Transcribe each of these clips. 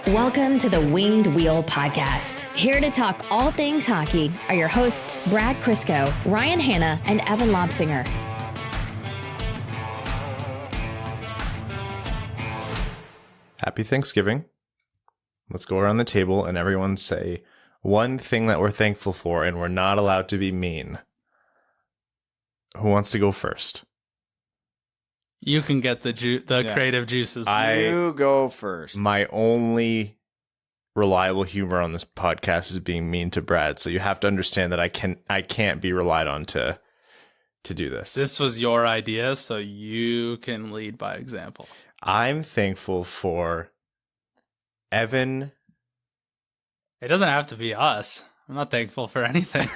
Welcome to the Winged Wheel Podcast. Here to talk all things hockey are your hosts, Brad Crisco, Ryan Hanna, and Evan Lobsinger. Happy Thanksgiving. Let's go around the table and everyone say one thing that we're thankful for, and we're not allowed to be mean. Who wants to go first? You can get the creative juices. You go first. My only reliable humor on this podcast is being mean to Brad, so you have to understand that I can't be relied on to do this. This was your idea, so you can lead by example. I'm thankful for Evan. It doesn't have to be us. I'm not thankful for anything.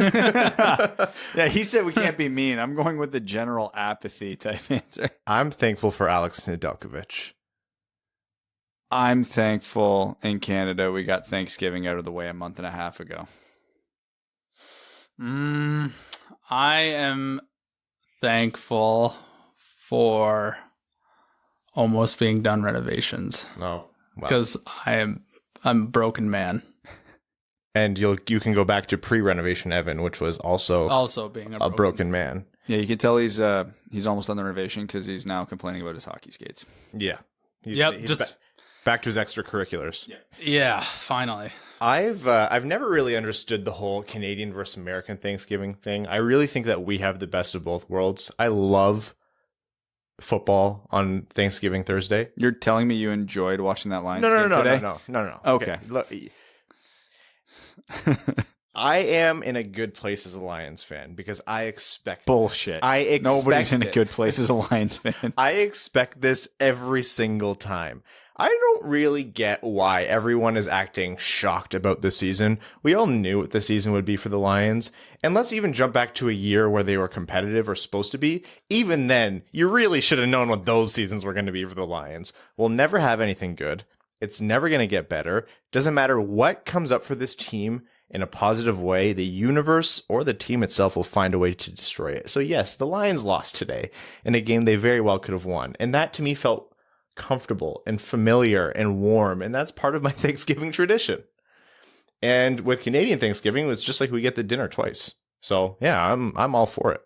Yeah, he said we can't be mean. I'm going with the general apathy type answer. I'm thankful for Alex Nedeljkovic. I'm thankful in Canada we got Thanksgiving out of the way a month and a half ago. I am thankful for almost being done renovations. Oh, because I'm a broken man. And you can go back to pre-renovation Evan, which was also being a broken man. Yeah, you can tell he's almost done the renovation because he's now complaining about his hockey skates. Yeah. He's just back to his extracurriculars. Yeah, finally. I've never really understood the whole Canadian versus American Thanksgiving thing. I really think that we have the best of both worlds. I love football on Thanksgiving Thursday. You're telling me you enjoyed watching that Lions game today? No. Okay. Look, I am in a good place as a Lions fan because I expect bullshit. Nobody's in a good place as a Lions fan. I expect this every single time. I don't really get why everyone is acting shocked about the season. We all knew what the season would be for the Lions. And let's even jump back to a year where they were competitive or supposed to be. Even then, you really should have known what those seasons were going to be for the Lions. We'll never have anything good. It's never going to get better. Doesn't matter what comes up for this team in a positive way, the universe or the team itself will find a way to destroy it. So yes, the Lions lost today in a game they very well could have won. And that to me felt comfortable and familiar and warm. And that's part of my Thanksgiving tradition. And with Canadian Thanksgiving, it's just like we get the dinner twice. So yeah, I'm all for it.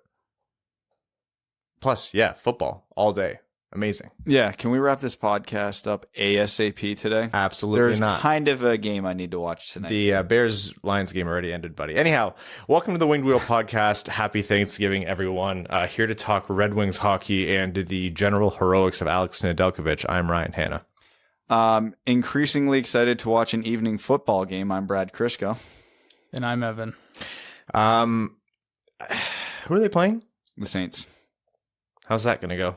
Plus, yeah, football all day. Amazing. Yeah, can we wrap this podcast up ASAP today? Absolutely not. There's kind of a game I need to watch tonight. The Bears-Lions game already ended, buddy. Anyhow, welcome to the Winged Wheel Podcast. Happy Thanksgiving, everyone. Here to talk Red Wings hockey and the general heroics of Alex Nedeljkovic. I'm Ryan Hanna. Increasingly excited to watch an evening football game. I'm Brad Crisco. And I'm Evan. Who are they playing? The Saints. How's that going to go?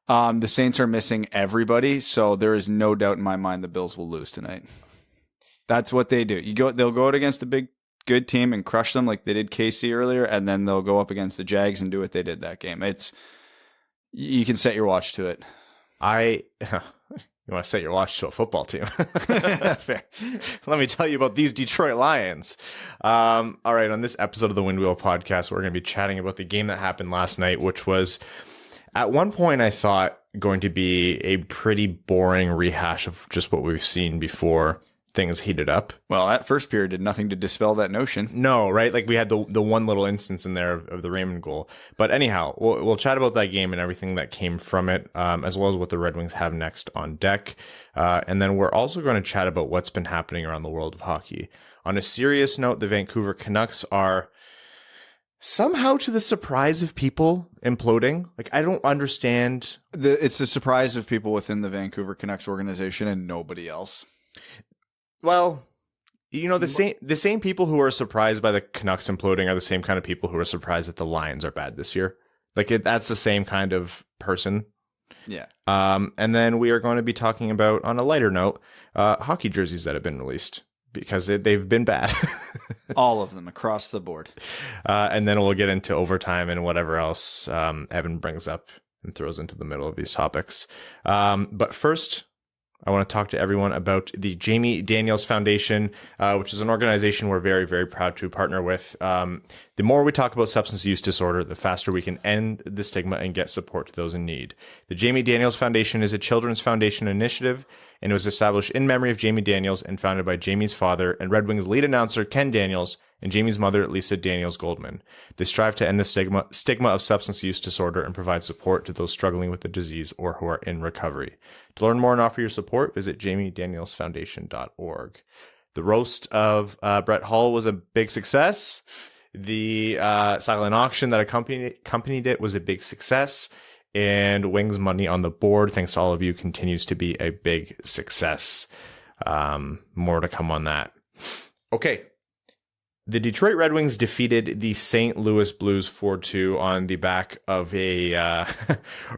The Saints are missing everybody, so there is no doubt in my mind the Bills will lose tonight. That's what they do. They'll go out against a big, good team and crush them like they did KC earlier, and then they'll go up against the Jags and do what they did that game. You can set your watch to it. You want to set your watch to a football team. Fair. Let me tell you about these Detroit Lions. All right, on this episode of the Wind Wheel Podcast, we're going to be chatting about the game that happened last night, which was, at one point, I thought going to be a pretty boring rehash of just what we've seen before things heated up. Well, that first period did nothing to dispel that notion. No, right? Like we had the one little instance in there of the Raymond goal. But anyhow, we'll chat about that game and everything that came from it, as well as what the Red Wings have next on deck. And then we're also going to chat about what's been happening around the world of hockey. On a serious note, the Vancouver Canucks are somehow, to the surprise of people, imploding. Like, I don't understand. It's the surprise of people within the Vancouver Canucks organization and nobody else. Well, you know, the same people who are surprised by the Canucks imploding are the same kind of people who are surprised that the Lions are bad this year. Like, that's the same kind of person. Yeah. And then we are going to be talking about, on a lighter note, hockey jerseys that have been released, because they've been bad. All of them across the board. And then we'll get into overtime and whatever else Evan brings up and throws into the middle of these topics. But first, I want to talk to everyone about the Jamie Daniels Foundation, which is an organization we're very, very proud to partner with. The more we talk about substance use disorder, the faster we can end the stigma and get support to those in need. The Jamie Daniels Foundation is a children's foundation initiative, and it was established in memory of Jamie Daniels and founded by Jamie's father and Red Wings lead announcer Ken Daniels and Jamie's mother, Lisa Daniels Goldman. They strive to end the stigma of substance use disorder and provide support to those struggling with the disease or who are in recovery. To learn more and offer your support, visit jamiedanielsfoundation.org. The roast of Brett Hull was a big success. The silent auction that accompanied it was a big success. And Wings money on the board, thanks to all of you, continues to be a big success. More to come on that. Okay. The Detroit Red Wings defeated the St. Louis Blues 4-2 on the back of a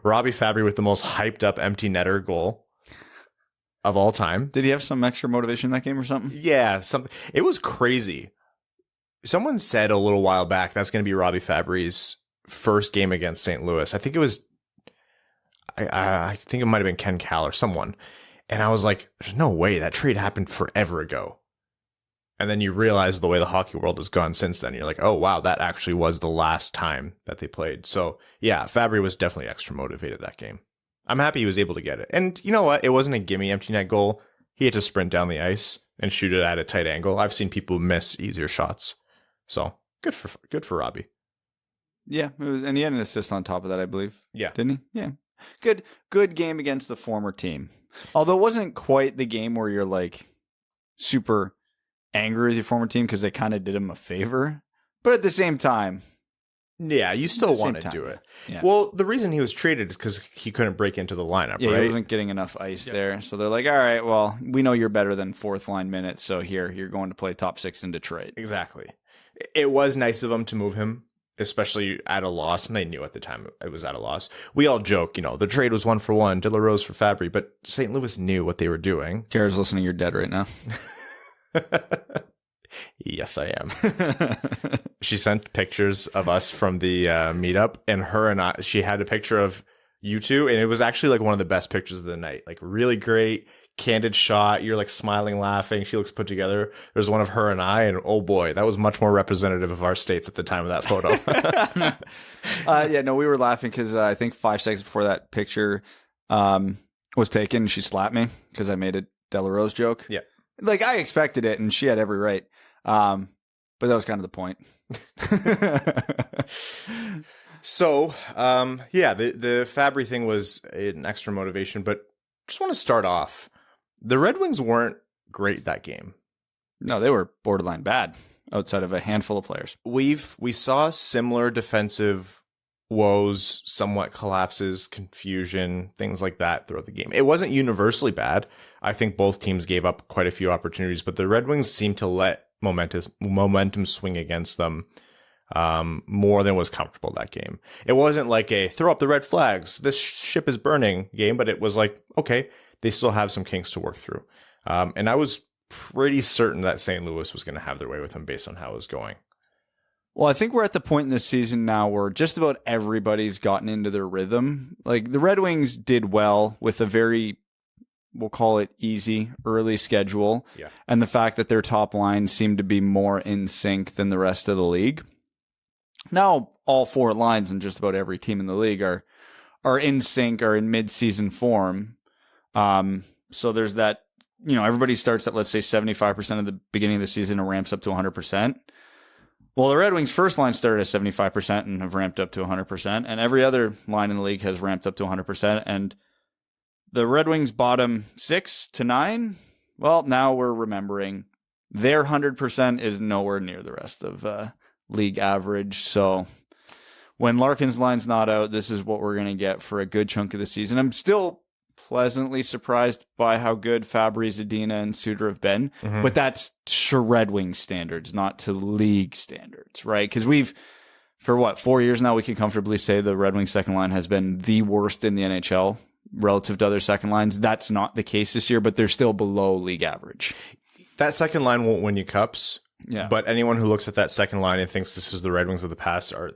Robbie Fabry with the most hyped up empty netter goal of all time. Did he have some extra motivation in that game or something? Yeah, something. It was crazy. Someone said a little while back that's going to be Robbie Fabry's first game against St. Louis. I think it was, I think it might have been Ken Cal or someone. And I was like, there's no way that trade happened forever ago. And then you realize the way the hockey world has gone since then. You're like, oh, wow, that actually was the last time that they played. So, yeah, Fabry was definitely extra motivated that game. I'm happy he was able to get it. And you know what? It wasn't a gimme empty net goal. He had to sprint down the ice and shoot it at a tight angle. I've seen people miss easier shots. So, good for Robbie. Yeah, and he had an assist on top of that, I believe. Yeah. Didn't he? Yeah. Good game against the former team. Although it wasn't quite the game where you're like super angry with your former team because they kind of did him a favor. But at the same time, yeah, you still want to do it. Yeah. Well, the reason he was traded is because he couldn't break into the lineup, yeah, right? He wasn't getting enough ice there. So they're like, all right, well, we know you're better than fourth line minutes. So here, you're going to play top six in Detroit. Exactly. It was nice of them to move him, especially at a loss. And they knew at the time it was at a loss. We all joke, the trade was 1-for-1, De La Rose for Fabry, but St. Louis knew what they were doing. Kara's listening, you're dead right now. Yes, I am. She sent pictures of us from the meetup, and her and I, she had a picture of you two, and it was actually like one of the best pictures of the night. Like really great, candid shot. You're like smiling, laughing. She looks put together. There's one of her and I, and oh boy, that was much more representative of our states at the time of that photo. We were laughing because I think 5 seconds before that picture was taken, she slapped me because I made a De La Rose joke. Yeah. Like, I expected it, and she had every right. But that was kind of the point. So, the Fabry thing was an extra motivation, but just want to start off. The Red Wings weren't great that game. No, they were borderline bad outside of a handful of players. We saw similar defensive woes, somewhat collapses, confusion, things like that throughout the game. It wasn't universally bad. I think both teams gave up quite a few opportunities, but the Red Wings seemed to let momentum swing against them more than was comfortable that game. It wasn't like a throw up the red flags, this ship is burning game, but it was like, okay, they still have some kinks to work through. And I was pretty certain that St. Louis was going to have their way with them based on how it was going. Well, I think we're at the point in the season now where just about everybody's gotten into their rhythm. Like, the Red Wings did well with a very, we'll call it easy, early schedule. Yeah. And the fact that their top line seemed to be more in sync than the rest of the league. Now, all four lines and just about every team in the league are in sync, are in mid-season form. So there's that, everybody starts at, let's say, 75% of the beginning of the season and ramps up to 100%. Well, the Red Wings' first line started at 75% and have ramped up to 100%, and every other line in the league has ramped up to 100%, and the Red Wings' bottom 6 to 9, well, now we're remembering their 100% is nowhere near the rest of league average, so when Larkin's line's not out, this is what we're going to get for a good chunk of the season. I'm still pleasantly surprised by how good Fabry, Zadina, and Suter have been. Mm-hmm. But that's to Red Wings standards, not to league standards, right? Because we've, for 4 years now, we can comfortably say the Red Wings second line has been the worst in the NHL relative to other second lines. That's not the case this year, but they're still below league average. That second line won't win you cups. Yeah. But anyone who looks at that second line and thinks this is the Red Wings of the past are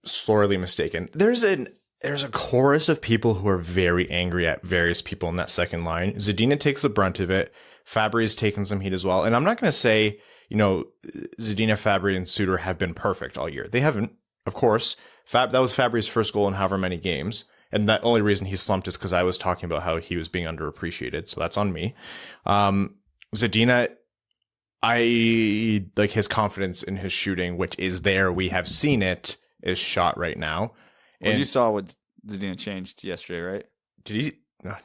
sorely mistaken. There's an there's a chorus of people who are very angry at various people in that second line. Zadina takes the brunt of it. Fabry's taken some heat as well. And I'm not going to say, Zadina, Fabry, and Suter have been perfect all year. They haven't, of course. That was Fabry's first goal in however many games. And the only reason he slumped is because I was talking about how he was being underappreciated. So that's on me. Zadina, I like his confidence in his shooting, which is there. We have seen it, is shot right now. And you saw what Zadina changed yesterday, right? Did he? Oh,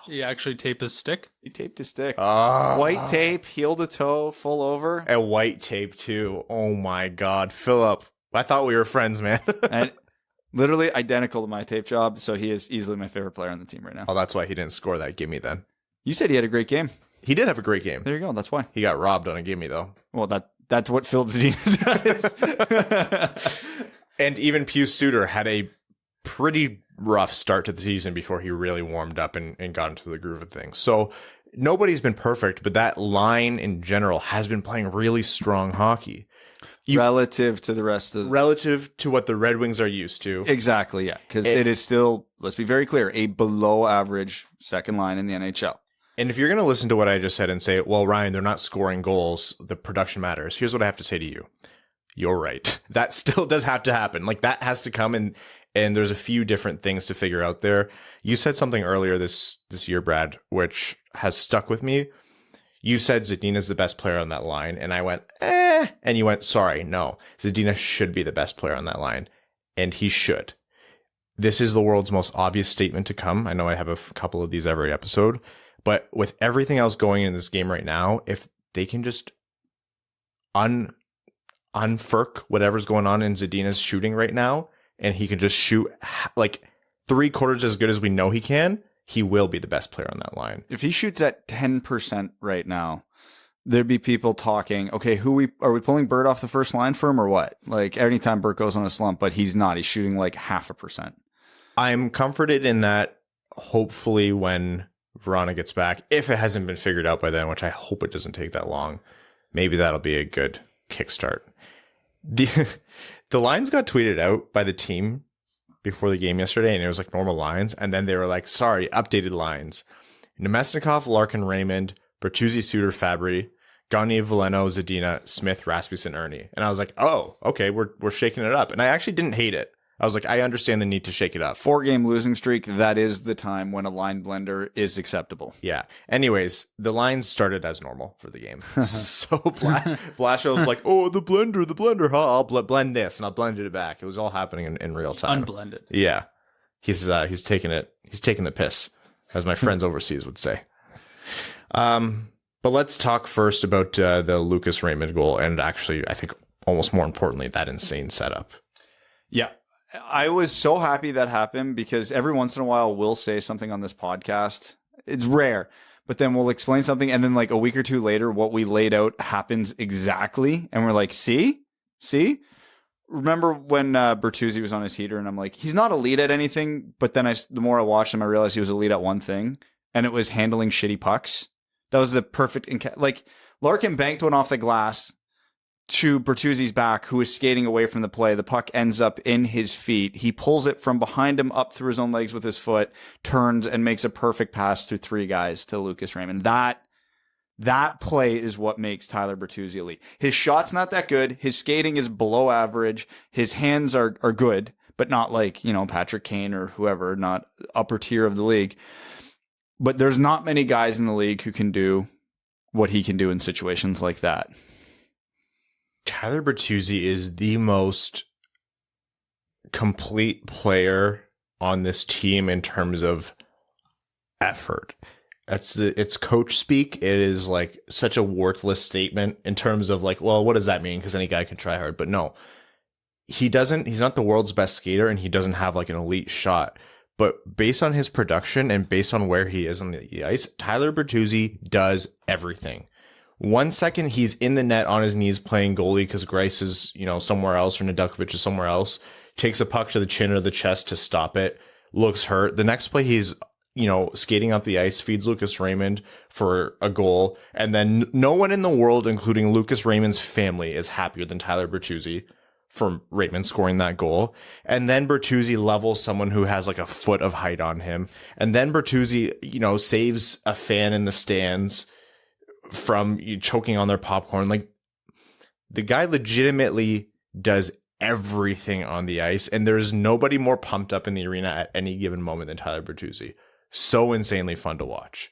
He actually taped his stick? He taped his stick. White tape, heel to toe, full over. And white tape, too. Oh, my God. Philip, I thought we were friends, man. And literally identical to my tape job, so he is easily my favorite player on the team right now. Oh, that's why he didn't score that gimme then. You said he had a great game. He did have a great game. There you go. That's why. He got robbed on a gimme, though. Well, that's what Philip Zadina does. And even Pius Suter had a pretty rough start to the season before he really warmed up and got into the groove of things. So nobody's been perfect, but that line in general has been playing really strong hockey. Relative to the rest of... Relative to what the Red Wings are used to. Exactly, yeah. Because it is still, let's be very clear, a below average second line in the NHL. And if you're going to listen to what I just said and say, well, Ryan, they're not scoring goals, the production matters. Here's what I have to say to you. You're right. That still does have to happen. Like, that has to come, and there's a few different things to figure out there. You said something earlier this year, Brad, which has stuck with me. You said Zadina's the best player on that line, and I went, and you went, sorry, no. Zadina should be the best player on that line, and he should. This is the world's most obvious statement to come. I know I have a couple of these every episode, but with everything else going in this game right now, if they can just unfurk whatever's going on in Zadina's shooting right now, and he can just shoot like 3/4 as good as we know he can, he will be the best player on that line. If he shoots at 10% right now, there'd be people talking, okay, are we pulling Bert off the first line for him or what? Like, anytime Bert goes on a slump, but he's not. He's shooting like 0.5%. I'm comforted in that hopefully when Verona gets back, if it hasn't been figured out by then, which I hope it doesn't take that long, maybe that'll be a good kickstart. The lines got tweeted out by the team before the game yesterday, and it was like normal lines, and then they were like, sorry, updated lines. Nemesnikov, Larkin, Raymond, Bertuzzi, Suter, Fabry, Gagne, Veleno, Zadina, Smith, Rasmussen, Ernie. And I was like, oh, okay, we're shaking it up. And I actually didn't hate it. I was like, I understand the need to shake it up. 4-game losing streak, that is the time when a line blender is acceptable. Yeah. Anyways, the lines started as normal for the game. So Blasho was like, oh, the blender, huh? I'll blend this, and I'll blend it back. It was all happening in real time. Unblended. Yeah. He's taking the piss, as my friends overseas would say. But let's talk first about the Lucas Raymond goal, and actually, I think almost more importantly, that insane setup. Yeah. I was so happy that happened because every once in a while we'll say something on this podcast. It's rare, but then we'll explain something, and then like a week or two later, what we laid out happens exactly, and we're like, see? Remember when Bertuzzi was on his heater, and I'm like, he's not elite at anything, but then the more I watched him, I realized he was elite at one thing, and it was handling shitty pucks. That was the perfect, like Larkin banked one off the glass to Bertuzzi's back, who is skating away from the play. The puck ends up in his feet. He pulls it from behind him up through his own legs with his foot, turns and makes a perfect pass through 3 guys to Lucas Raymond. That play is what makes Tyler Bertuzzi elite. His shot's not that good. His skating is below average. His hands are good, but not like, Patrick Kane or whoever, not upper tier of the league. But there's not many guys in the league who can do what he can do in situations like that. Tyler Bertuzzi is the most complete player on this team in terms of effort. It's coach speak. It is like such a worthless statement in terms of like, well, what does that mean? Because any guy can try hard. But no, he's not the world's best skater, and he doesn't have like an elite shot. But based on his production and based on where he is on the ice, Tyler Bertuzzi does everything. 1 second he's in the net on his knees playing goalie because Greiss is, somewhere else, or Nedeljkovic is somewhere else, takes a puck to the chin or the chest to stop it, looks hurt. The next play he's, skating up the ice, feeds Lucas Raymond for a goal. And then no one in the world, including Lucas Raymond's family, is happier than Tyler Bertuzzi from Raymond scoring that goal. And then Bertuzzi levels someone who has like a foot of height on him. And then Bertuzzi, saves a fan in the stands from choking on their popcorn. Like, the guy legitimately does everything on the ice, and there's nobody more pumped up in the arena at any given moment than Tyler Bertuzzi. So insanely fun to watch.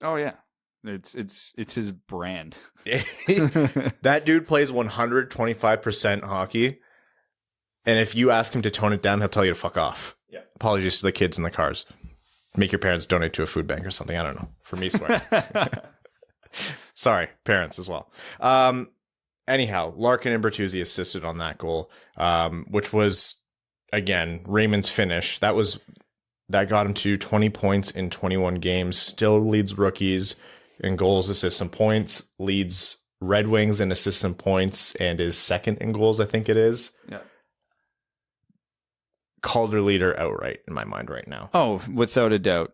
Oh yeah. It's his brand. That dude plays 125% hockey. And if you ask him to tone it down, he'll tell you to fuck off. Yeah. Apologies to the kids in the cars. Make your parents donate to a food bank or something. I don't know. For me, swear. Sorry, parents as well. Anyhow, Larkin and Bertuzzi assisted on that goal, which was, again, Raymond's finish. That got him to 20 points in 21 games. Still leads rookies in goals, assists, and points. Leads Red Wings in assists and points, and is second in goals, I think it is. Yeah. Calder leader outright in my mind right now. Oh, without a doubt.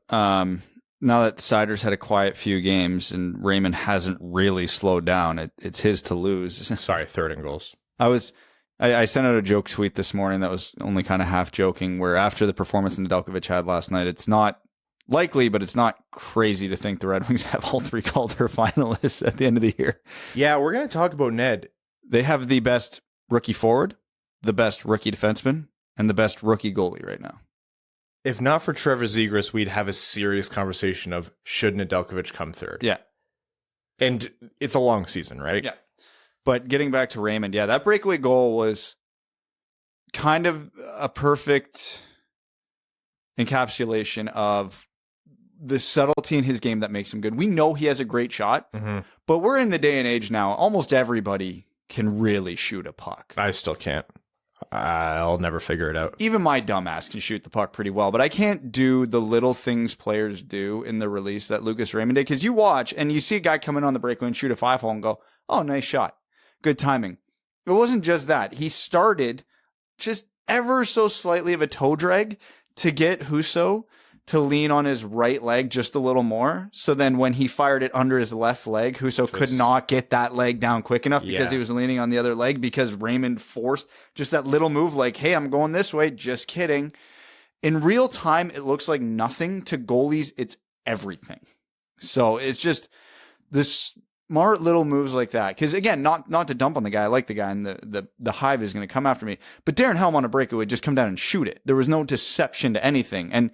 Now that Siders had a quiet few games and Raymond hasn't really slowed down, it's his to lose. Sorry, third in goals. I sent out a joke tweet this morning that was only kind of half joking, where after the performance Nedeljkovic had last night, it's not likely, but it's not crazy to think the Red Wings have all three Calder finalists at the end of the year. Yeah, we're going to talk about Ned. They have the best rookie forward, the best rookie defenseman, and the best rookie goalie right now. If not for Trevor Zegras, we'd have a serious conversation of should Nedeljkovic come third. Yeah. And it's a long season, right? Yeah. But getting back to Raymond, yeah, that breakaway goal was kind of a perfect encapsulation of the subtlety in his game that makes him good. We know he has a great shot, but we're in the day and age now. Almost everybody can really shoot a puck. I still can't. I'll never figure it out. Even my dumbass can shoot the puck pretty well, but I can't do the little things players do in the release that Lucas Raymond did. Because you watch and you see a guy come in on the breakaway and shoot a 5-hole and go, oh, nice shot. Good timing. It wasn't just that. He started just ever so slightly of a toe drag to get Husso to lean on his right leg just a little more. So then when he fired it under his left leg, Husso could not get that leg down quick enough because he was leaning on the other leg, because Raymond forced just that little move like, hey, I'm going this way. Just kidding. In real time, it looks like nothing. To goalies, it's everything. So it's just this smart little moves like that. Because again, not to dump on the guy. I like the guy, and the hive is going to come after me. But Darren Helm on a breakaway would just come down and shoot it. There was no deception to anything. And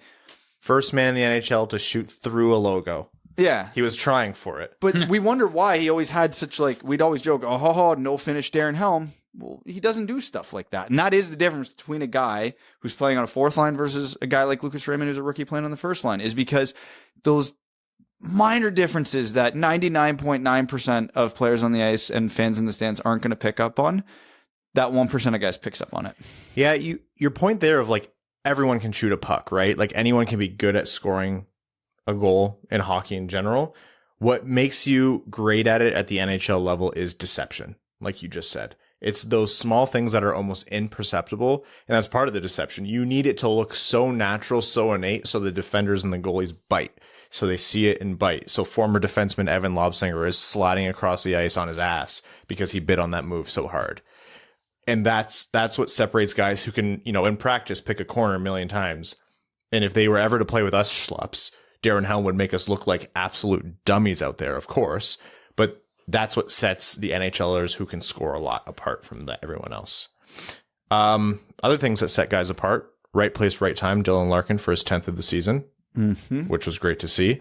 first man in the NHL to shoot through a logo. Yeah. He was trying for it. But we wonder why he always had such, like, we'd always joke, oh, no finish Darren Helm. Well, he doesn't do stuff like that. And that is the difference between a guy who's playing on a fourth line versus a guy like Lucas Raymond who's a rookie playing on the first line, is because those minor differences that 99.9% of players on the ice and fans in the stands aren't going to pick up on, that 1% of guys picks up on it. Yeah, your point there of, like, everyone can shoot a puck, right? Like, anyone can be good at scoring a goal in hockey in general. What makes you great at it at the NHL level is deception, like you just said. It's those small things that are almost imperceptible, and that's part of the deception. You need it to look so natural, so innate, so the defenders and the goalies bite. So they see it and bite. So former defenseman Evan Lobsinger is sliding across the ice on his ass because he bit on that move so hard. And that's what separates guys who can, in practice, pick a corner a million times. And if they were ever to play with us schlups, Darren Helm would make us look like absolute dummies out there, of course. But that's what sets the NHLers who can score a lot apart from everyone else. Other things that set guys apart: right place, right time. Dylan Larkin for his 10th of the season, which was great to see.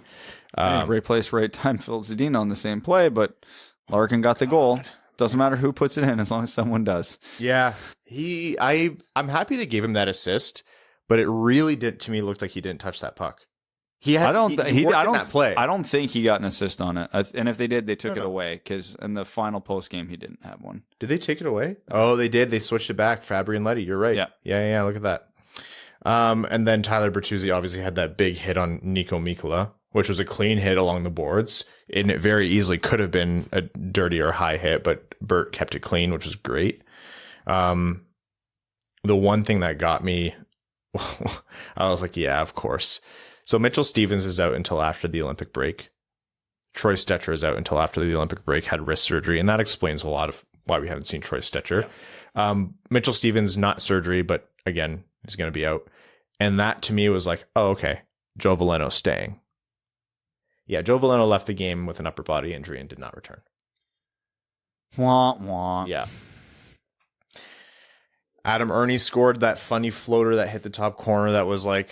Right place, right time. Philip Zadina on the same play, but Larkin got the goal. Doesn't matter who puts it in as long as someone does. Yeah, I'm happy they gave him that assist, but it really did to me look like he didn't touch that puck. I don't think he got an assist on it. And if they did, they took it away, because in the final post game he didn't have one. Did they take it away? Oh, they did. They switched it back. Fabry and Letty. You're right. Yeah. Look at that. And then Tyler Bertuzzi obviously had that big hit on Nico Mikkola, which was a clean hit along the boards, and it very easily could have been a dirty or high hit, but Bert kept it clean, which was great. The one thing that got me, I was like, yeah, of course. So Mitchell Stevens is out until after the Olympic break. Troy Stetcher is out until after the Olympic break, had wrist surgery, and that explains a lot of why we haven't seen Troy Stetcher. Mitchell Stevens, not surgery, but again, he's going to be out. And that to me was like, oh, okay, Joe Veleno staying. Yeah, Joe Veleno left the game with an upper body injury and did not return. Wah, wah. Yeah. Adam Ernie scored that funny floater that hit the top corner that was like...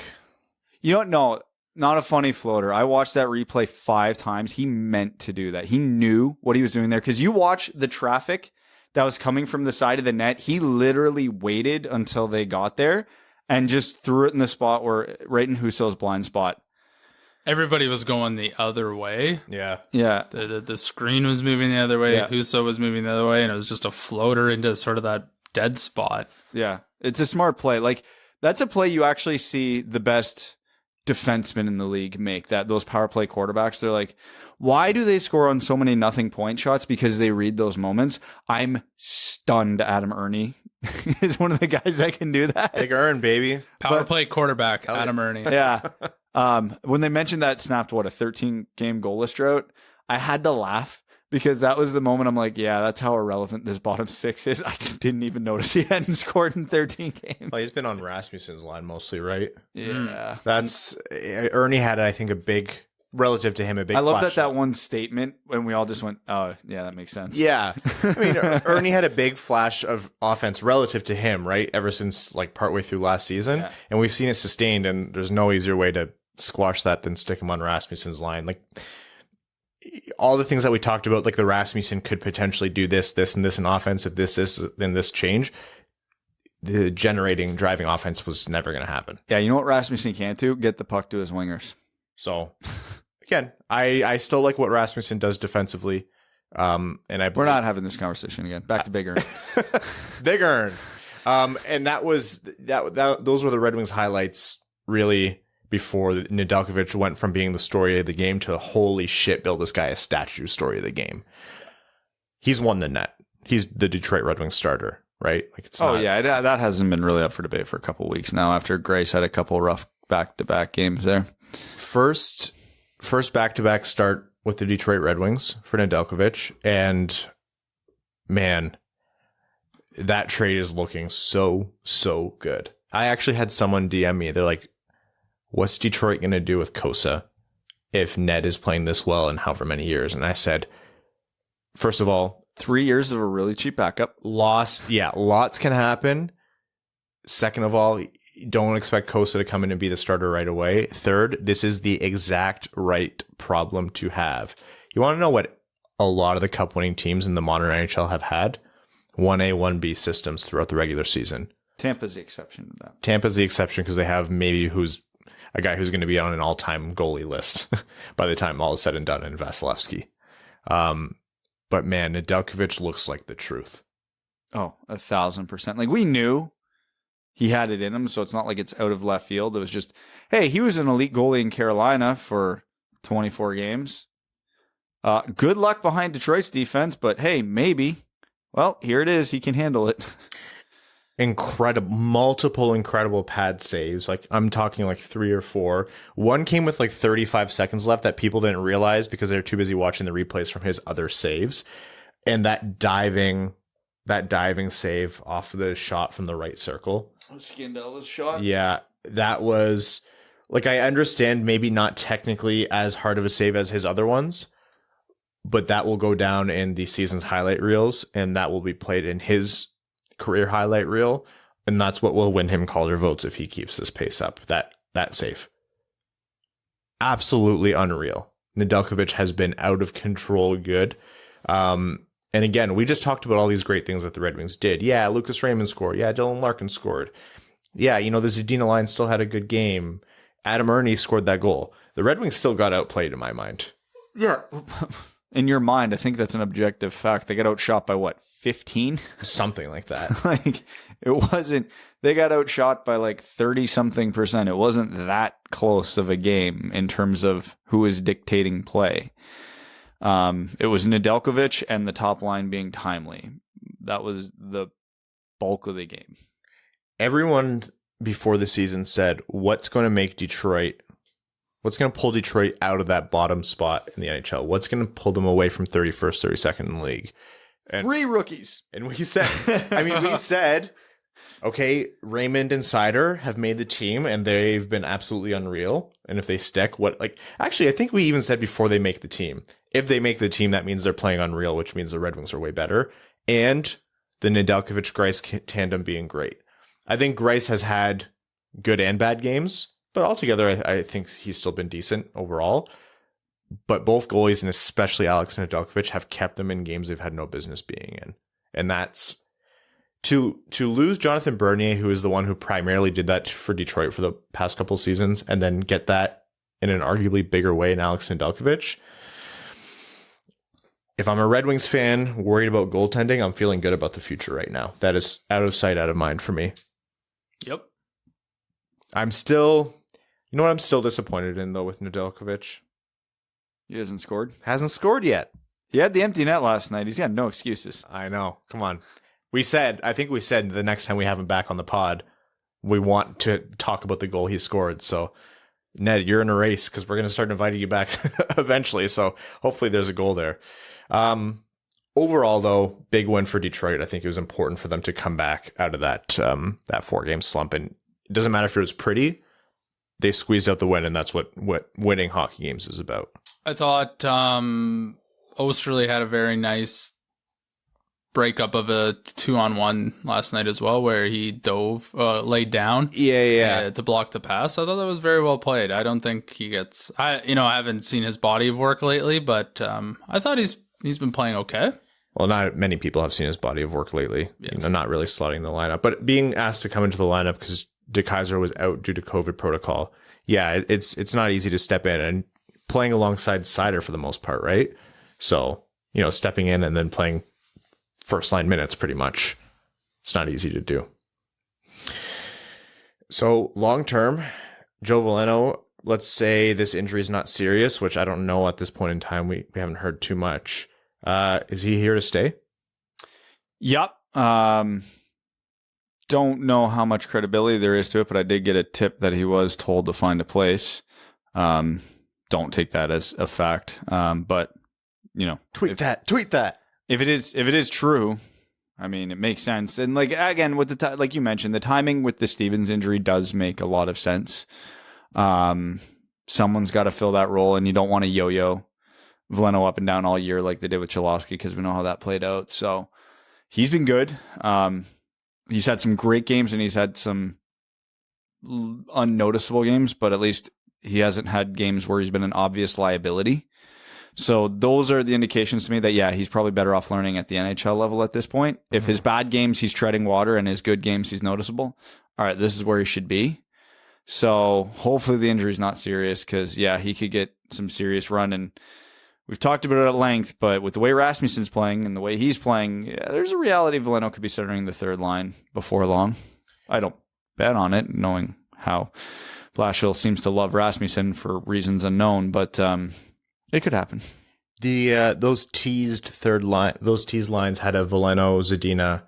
You don't know. Not a funny floater. I watched that replay 5 times. He meant to do that. He knew what he was doing there. Because you watch the traffic that was coming from the side of the net. He literally waited until they got there and just threw it in the spot where right in Husso's blind spot. Everybody was going the other way. Yeah. Yeah. The screen was moving the other way. Yeah. Husso was moving the other way. And it was just a floater into sort of that dead spot. Yeah. It's a smart play. Like, that's a play you actually see the best defensemen in the league make, that those power play quarterbacks. They're like, why do they score on so many nothing point shots? Because they read those moments. I'm stunned Adam Ernie is one of the guys that can do that. Big Earn, baby. Power play quarterback, Adam Ernie. Yeah. When they mentioned that snapped, what, a 13-game goalless drought, I had to laugh because that was the moment I'm like, yeah, that's how irrelevant this bottom 6 is. I didn't even notice he hadn't scored in 13 games. Well, he's been on Rasmussen's line mostly, right? Yeah. That's... Ernie had, I think, a big... Relative to him, a big I love flash that one statement when we all just went, oh, yeah, that makes sense. Yeah. I mean, Ernie had a big flash of offense relative to him, right? Ever since like partway through last season. Yeah. And we've seen it sustained, and there's no easier way to squash that than stick him on Rasmussen's line. Like all the things that we talked about, like the Rasmussen could potentially do this, and this in offense if this is then this change. The driving offense was never going to happen. Yeah, you know what Rasmussen can't do? Get the puck to his wingers. So again, I still like what Rasmussen does defensively. And we're not having this conversation again. Back to Big Earn. Big Earn. And that was those were the Red Wings highlights really before Nedeljkovic went from being the story of the game to holy shit, build this guy a statue story of the game. He's won the net. He's the Detroit Red Wings starter, right? Like it's that hasn't been really up for debate for a couple of weeks now after Grace had a couple rough back-to-back games there. First back-to-back start with the Detroit Red Wings for Nedeljkovic, and man, that trade is looking so good. I actually had someone DM me. They're like, what's Detroit going to do with Kosa if Ned is playing this well in however many years? And I said, first of all, 3 years of a really cheap backup. Lots can happen. Second of all, don't expect Kosa to come in and be the starter right away. Third, this is the exact right problem to have. You want to know what a lot of the cup winning teams in the modern NHL have had? 1A, 1B systems throughout the regular season. Tampa's the exception to that. Tampa's the exception because they have maybe a guy who's going to be on an all-time goalie list by the time all is said and done in Vasilevsky. But man, Nedeljkovic looks like the truth. Oh, 1,000%. Like we knew he had it in him, so it's not like it's out of left field. It was just, hey, he was an elite goalie in Carolina for 24 games. Good luck behind Detroit's defense, but hey, maybe. Well, here it is. He can handle it. Multiple incredible pad saves. Like I'm talking like 3 or 4. One came with like 35 seconds left that people didn't realize because they're too busy watching the replays from his other saves. And that diving save off the shot from the right circle. Scandella's shot? Yeah, that was like, I understand maybe not technically as hard of a save as his other ones, but that will go down in the season's highlight reels, and that will be played in his career highlight reel, and that's what will win him Calder votes if he keeps this pace up. That save. Absolutely unreal. Nedeljkovic has been out of control good. And again, we just talked about all these great things that the Red Wings did. Yeah, Lucas Raymond scored. Yeah, Dylan Larkin scored. Yeah, the Zadina line still had a good game. Adam Ernie scored that goal. The Red Wings still got outplayed in my mind. Yeah. In your mind, I think that's an objective fact. They got outshot by what, 15? Something like that. Like, it wasn't, they got outshot by like 30-something%. It wasn't that close of a game in terms of who was dictating play. It was Nedeljkovic and the top line being timely. That was the bulk of the game. Everyone before the season said, what's going to pull Detroit out of that bottom spot in the NHL? What's going to pull them away from 31st, 32nd in the league? And, 3 rookies. And we said, okay, Raymond and Sider have made the team and they've been absolutely unreal. And if they stick, actually, I think we even said before they make the team, if they make the team, that means they're playing unreal, which means the Red Wings are way better. And the Nedeljkovic-Greiss tandem being great. I think Greiss has had good and bad games, but altogether, I think he's still been decent overall. But both goalies, and especially Alex Nedeljkovic, have kept them in games they've had no business being in. And that's to lose Jonathan Bernier, who is the one who primarily did that for Detroit for the past couple of seasons, and then get that in an arguably bigger way in Alex Nedeljkovic. If I'm a Red Wings fan worried about goaltending, I'm feeling good about the future right now. That is out of sight, out of mind for me. Yep. I'm still disappointed in, though, with Nedeljkovic. He hasn't scored. Hasn't scored yet. He had the empty net last night. He's got no excuses. I know. Come on. I think we said the next time we have him back on the pod, we want to talk about the goal he scored. So, Ned, you're in a race because we're going to start inviting you back eventually. So hopefully there's a goal there. Overall, though, big win for Detroit. I think it was important for them to come back out of that 4-game slump. And it doesn't matter if it was pretty. They squeezed out the win, and that's what winning hockey games is about. I thought Osterley had a very nice breakup of a 2-on-1 last night as well, where he laid down to block the pass. I thought that was very well played. I don't think he gets I haven't seen his body of work lately, but I thought he's been playing okay. Well, not many people have seen his body of work lately. Yes. Not really slotting the lineup, but being asked to come into the lineup because De Keyser was out due to COVID protocol. Yeah, it's not easy to step in, and playing alongside Sider for the most part, right? So, stepping in and then playing first line minutes pretty much. It's not easy to do. So long term, Joe Veleno, let's say this injury is not serious, which I don't know at this point in time. We haven't heard too much. Is he here to stay? Yep. Don't know how much credibility there is to it, but I did get a tip that he was told to find a place. Don't take that as a fact. But tweet that. If it is true, I mean, it makes sense. And again, with like you mentioned, the timing with the Stevens injury does make a lot of sense. Someone's got to fill that role, and you don't want to yo-yo Veleno up and down all year like they did with Cholowski, because we know how that played out. So he's been good. He's had some great games, and he's had some unnoticeable games, but at least he hasn't had games where he's been an obvious liability. So those are the indications to me that, yeah, he's probably better off learning at the NHL level at this point. If his bad games, he's treading water, and his good games, he's noticeable. All right, this is where he should be. So hopefully the injury is not serious, because, yeah, he could get some serious run. And we've talked about it at length, but with the way Rasmussen's playing and the way he's playing, yeah, there's a reality Veleno could be starting the third line before long. I don't bet on it, knowing how Blashill seems to love Rasmussen for reasons unknown, but it could happen. Those teased lines had a Veleno, Zadina,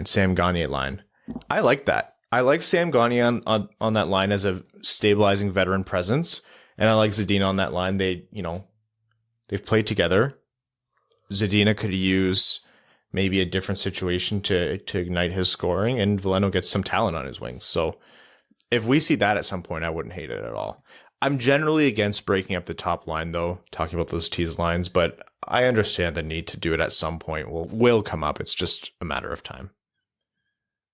Sam Gagner line. I like that. I like Sam Gagner on that line as a stabilizing veteran presence, and I like Zadina on that line. They've played together. Zadina could use maybe a different situation to ignite his scoring, and Veleno gets some talent on his wings. So if we see that at some point, I wouldn't hate it at all. I'm generally against breaking up the top line, though, talking about those tease lines, but I understand the need to do it at some point. Will come up. It's just a matter of time.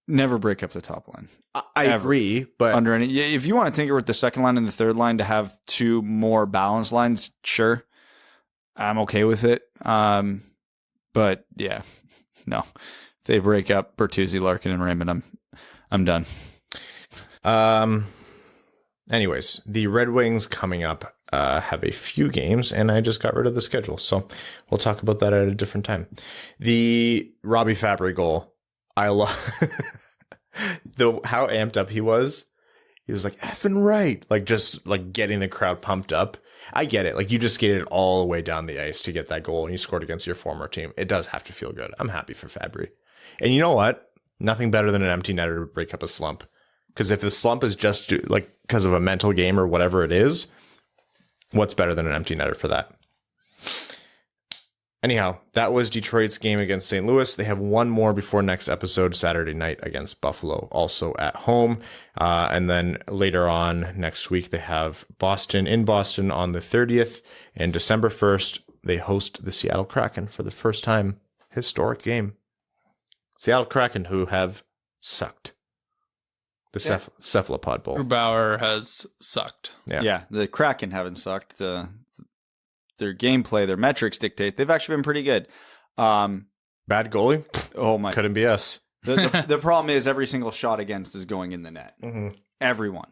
Never break up the top line. I agree, but if you want to tinker with the second line and the third line to have two more balanced lines, sure, I'm okay with it. But yeah, no, if they break up Bertuzzi, Larkin, and Raymond, I'm done. Anyways, the Red Wings coming up have a few games, and I just got rid of the schedule, so we'll talk about that at a different time. The Robbie Fabry goal, I love how amped up he was. He was like, effing right, just getting the crowd pumped up. I get it. You just skated all the way down the ice to get that goal, and you scored against your former team. It does have to feel good. I'm happy for Fabry. And you know what? Nothing better than an empty netter to break up a slump. Because if the slump is just because of a mental game or whatever it is, what's better than an empty netter for that? Anyhow, that was Detroit's game against St. Louis. They have one more before next episode, Saturday night against Buffalo, also at home. And then later on next week, they have Boston in Boston on the 30th. And December 1st, they host the Seattle Kraken for the first time. Historic game. Seattle Kraken, who have sucked. The Cephalopod Bowl. Grubauer has sucked. Yeah, the Kraken haven't sucked. Their gameplay, their metrics dictate they've actually been pretty good. Bad goalie? Oh my! Couldn't be us. The problem is every single shot against is going in the net. Mm-hmm. Everyone.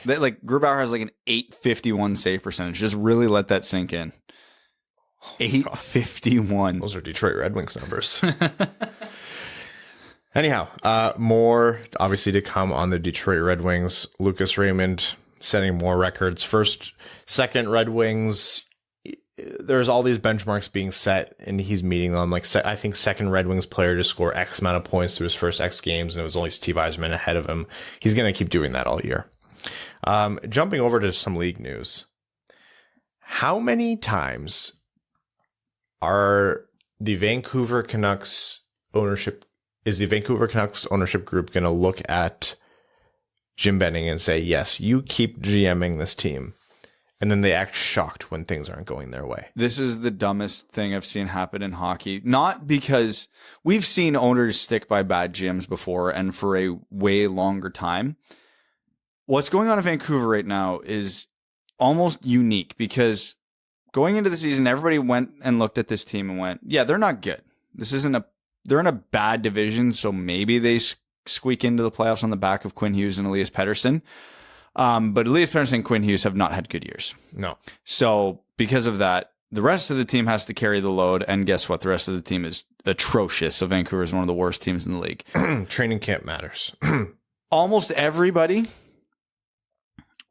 Grubauer has like an 851 save percentage. Just really let that sink in. 851. Those are Detroit Red Wings numbers. Anyhow, more obviously to come on the Detroit Red Wings. Lucas Raymond setting more records. First, second Red Wings. There's all these benchmarks being set, and he's meeting them. I think second Red Wings player to score X amount of points through his first X games, and it was only Steve Yzerman ahead of him. He's going to keep doing that all year. Jumping over to some league news. How many times are the Vancouver Canucks ownership group going to look at Jim Benning and say, yes, you keep GMing this team? And then they act shocked when things aren't going their way. This is the dumbest thing I've seen happen in hockey. Not because we've seen owners stick by bad GMs before and for a way longer time. What's going on in Vancouver right now is almost unique because going into the season, everybody went and looked at this team and went, yeah, they're not good. They're in a bad division, so maybe they squeak into the playoffs on the back of Quinn Hughes and Elias Pettersson. But Elias Pettersson and Quinn Hughes have not had good years. No. So because of that, the rest of the team has to carry the load. And guess what? The rest of the team is atrocious. So Vancouver is one of the worst teams in the league. Training camp matters. Almost everybody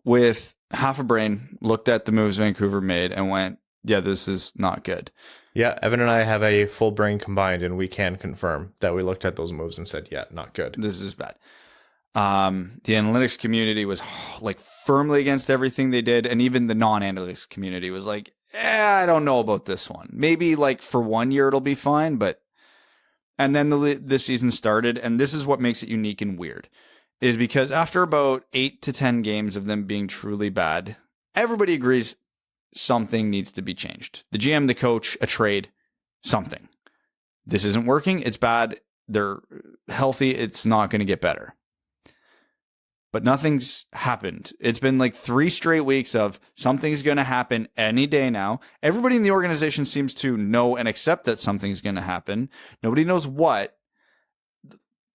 with half a brain looked at the moves Vancouver made and went, yeah, this is not good. Yeah, Evan and I have a full brain combined, and we can confirm that we looked at those moves and said, yeah, not good. This is bad. The analytics community was firmly against everything they did. And even the non-analytics community was like, I don't know about this one. Maybe for 1 year, it'll be fine. And then the season started. And this is what makes it unique and weird is because after about 8 to 10 games of them being truly bad, everybody agrees something needs to be changed. The GM, the coach, a trade, something. This isn't working. It's bad. They're healthy. It's not going to get better. But nothing's happened. It's been 3 straight weeks of something's going to happen any day now. Everybody in the organization seems to know and accept that something's going to happen. Nobody knows what.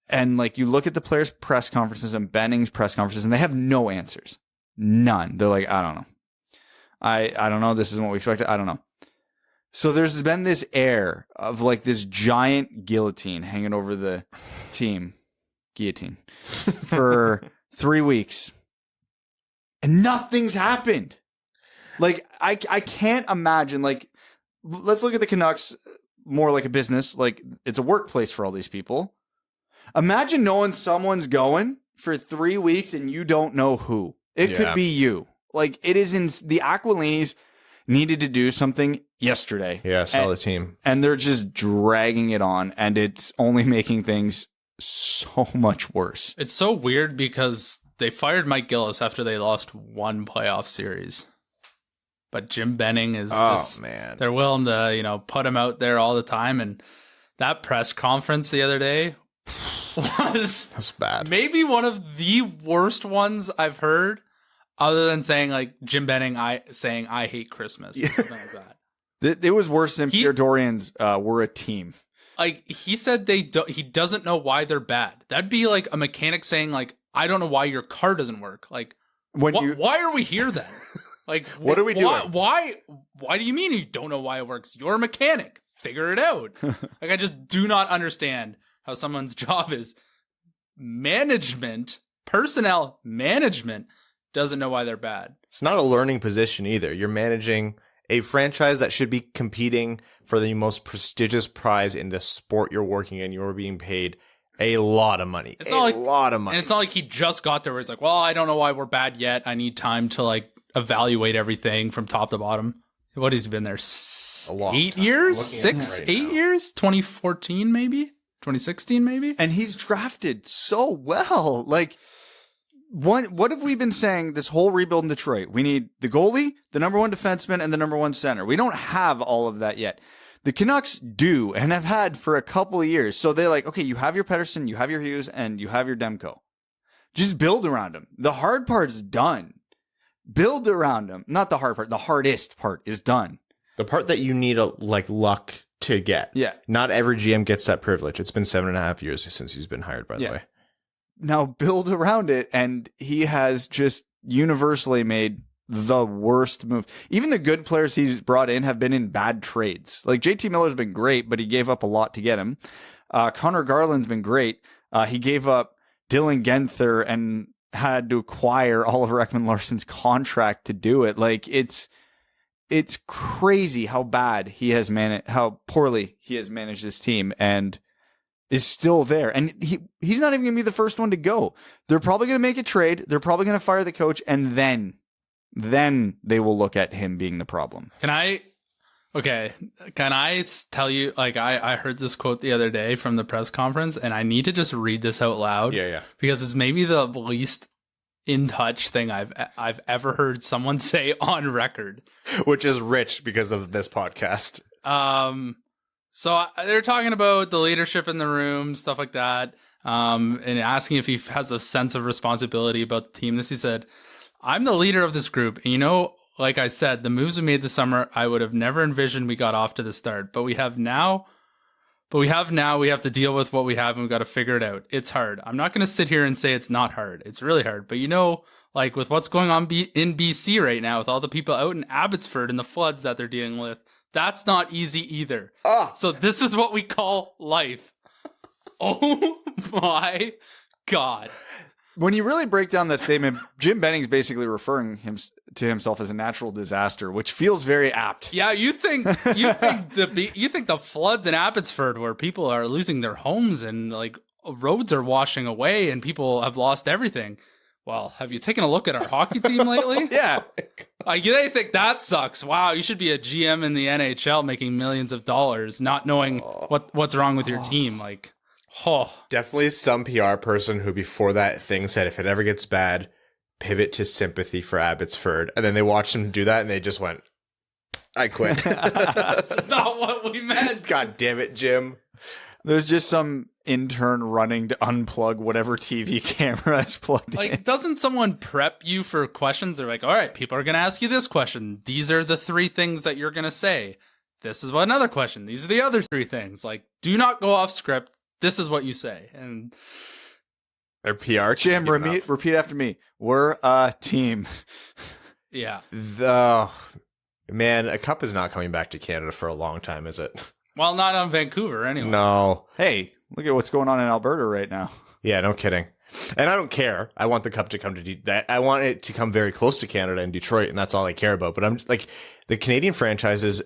And you look at the players' press conferences and Benning's press conferences, and they have no answers. None. They're like, I don't know. I don't know. This isn't what we expected. I don't know. So there's been this air of this giant guillotine hanging over the team. Guillotine. For 3 weeks. And nothing's happened. I can't imagine. Let's look at the Canucks more like a business. It's a workplace for all these people. Imagine knowing someone's going for 3 weeks and you don't know who. It could be you. It is the Aquilinis needed to do something yesterday. Yeah, sell the team. And they're just dragging it on, and it's only making things so much worse. It's so weird because they fired Mike Gillis after they lost one playoff series. But Jim Benning is man. They're willing to, put him out there all the time. And that press conference the other day that's bad. Maybe one of the worst ones I've heard. Other than saying Jim Benning, saying I hate Christmas or something like that. It was worse than Pierre Dorian's "we're a team." He said he doesn't know why they're bad. That'd be like a mechanic saying I don't know why your car doesn't work. Why are we here then? What are we doing? Why do you mean you don't know why it works? You're a mechanic. Figure it out. I just do not understand how someone's job is personnel management. Doesn't know why they're bad. It's not a learning position either. You're managing a franchise that should be competing for the most prestigious prize in the sport you're working in. You're being paid a lot of money. It's not lot of money. And it's not like he just got there where he's well, I don't know why we're bad yet. I need time to evaluate everything from top to bottom. what has he been there? A long 8 time. years? I'm looking at 6, it 8 now. years? 2014 maybe? 2016 maybe? And he's drafted so well. Like, what have we been saying this whole rebuild in Detroit? We need the goalie, the number one defenseman, and the number one center. We don't have all of that yet. The Canucks do and have had for a couple of years. So they're like, okay, you have your Pettersson, you have your Hughes, and you have your Demko. Just build around him. The hard part's done. Build around him. Not the hard part. The hardest part is done. The part that you need luck to get. Yeah. Not every GM gets that privilege. It's been 7.5 years since he's been hired, by the way. Now build around it, and he has just universally made the worst move. Even the good players he's brought in have been in bad trades. Like JT Miller's been great, but he gave up a lot to get him. Connor Garland's been great. He gave up Dylan Genther and had to acquire Oliver Ekman-Larsson's contract to do it. Like it's crazy how bad he has how poorly he has managed this team and is still there. And he's not even going to be the first one to go. They're probably going to make a trade. They're probably going to fire the coach, and then they will look at him being the problem. Can I tell you, like, I heard this quote the other day from the press conference, and I need to just read this out loud. Yeah. Because it's maybe the least in touch thing I've ever heard someone say on record. Which is rich because of this podcast. So they're talking about the leadership in the room, stuff like that, and asking if he has a sense of responsibility about the team. He said, "I'm the leader of this group, and like I said, the moves we made this summer, I would have never envisioned we got off to the start. But we have now. We have to deal with what we have, and we've got to figure it out. It's hard. I'm not going to sit here and say it's not hard. It's really hard. But like with what's going on in BC right now, with all the people out in Abbotsford and the floods that they're dealing with, that's not easy either. So this is what we call life." Oh my God. When you really break down that statement, Jim Benning's basically referring to himself as a natural disaster, which feels very apt. Yeah, you think the floods in Abbotsford, where people are losing their homes and like roads are washing away and people have lost everything. Well, have you taken a look at our hockey team lately? Yeah. Like, they think that sucks. Wow, you should be a GM in the NHL making millions of dollars, not knowing what's wrong with your team. Like, Definitely some PR person who before that thing said, if it ever gets bad, pivot to sympathy for Abbotsford. And then they watched him do that and they just went, I quit. This is not what we meant. God damn it, Jim. There's just some intern running to unplug whatever TV camera is plugged in. Like, doesn't someone prep you for questions? They're like, all right, people are going to ask you this question. These are the 3 things that you're going to say. This is another question. These are the other 3 things. Like, do not go off script. This is what you say. And their PR. Jim, repeat after me. We're a team. Yeah. Man, a cup is not coming back to Canada for a long time, is it? Well, not on Vancouver anyway. No. Hey, look at what's going on in Alberta right now. Yeah, no kidding. And I don't care. I want the cup to come to I want it to come very close to Canada and Detroit, and that's all I care about. But I'm like, the Canadian franchise's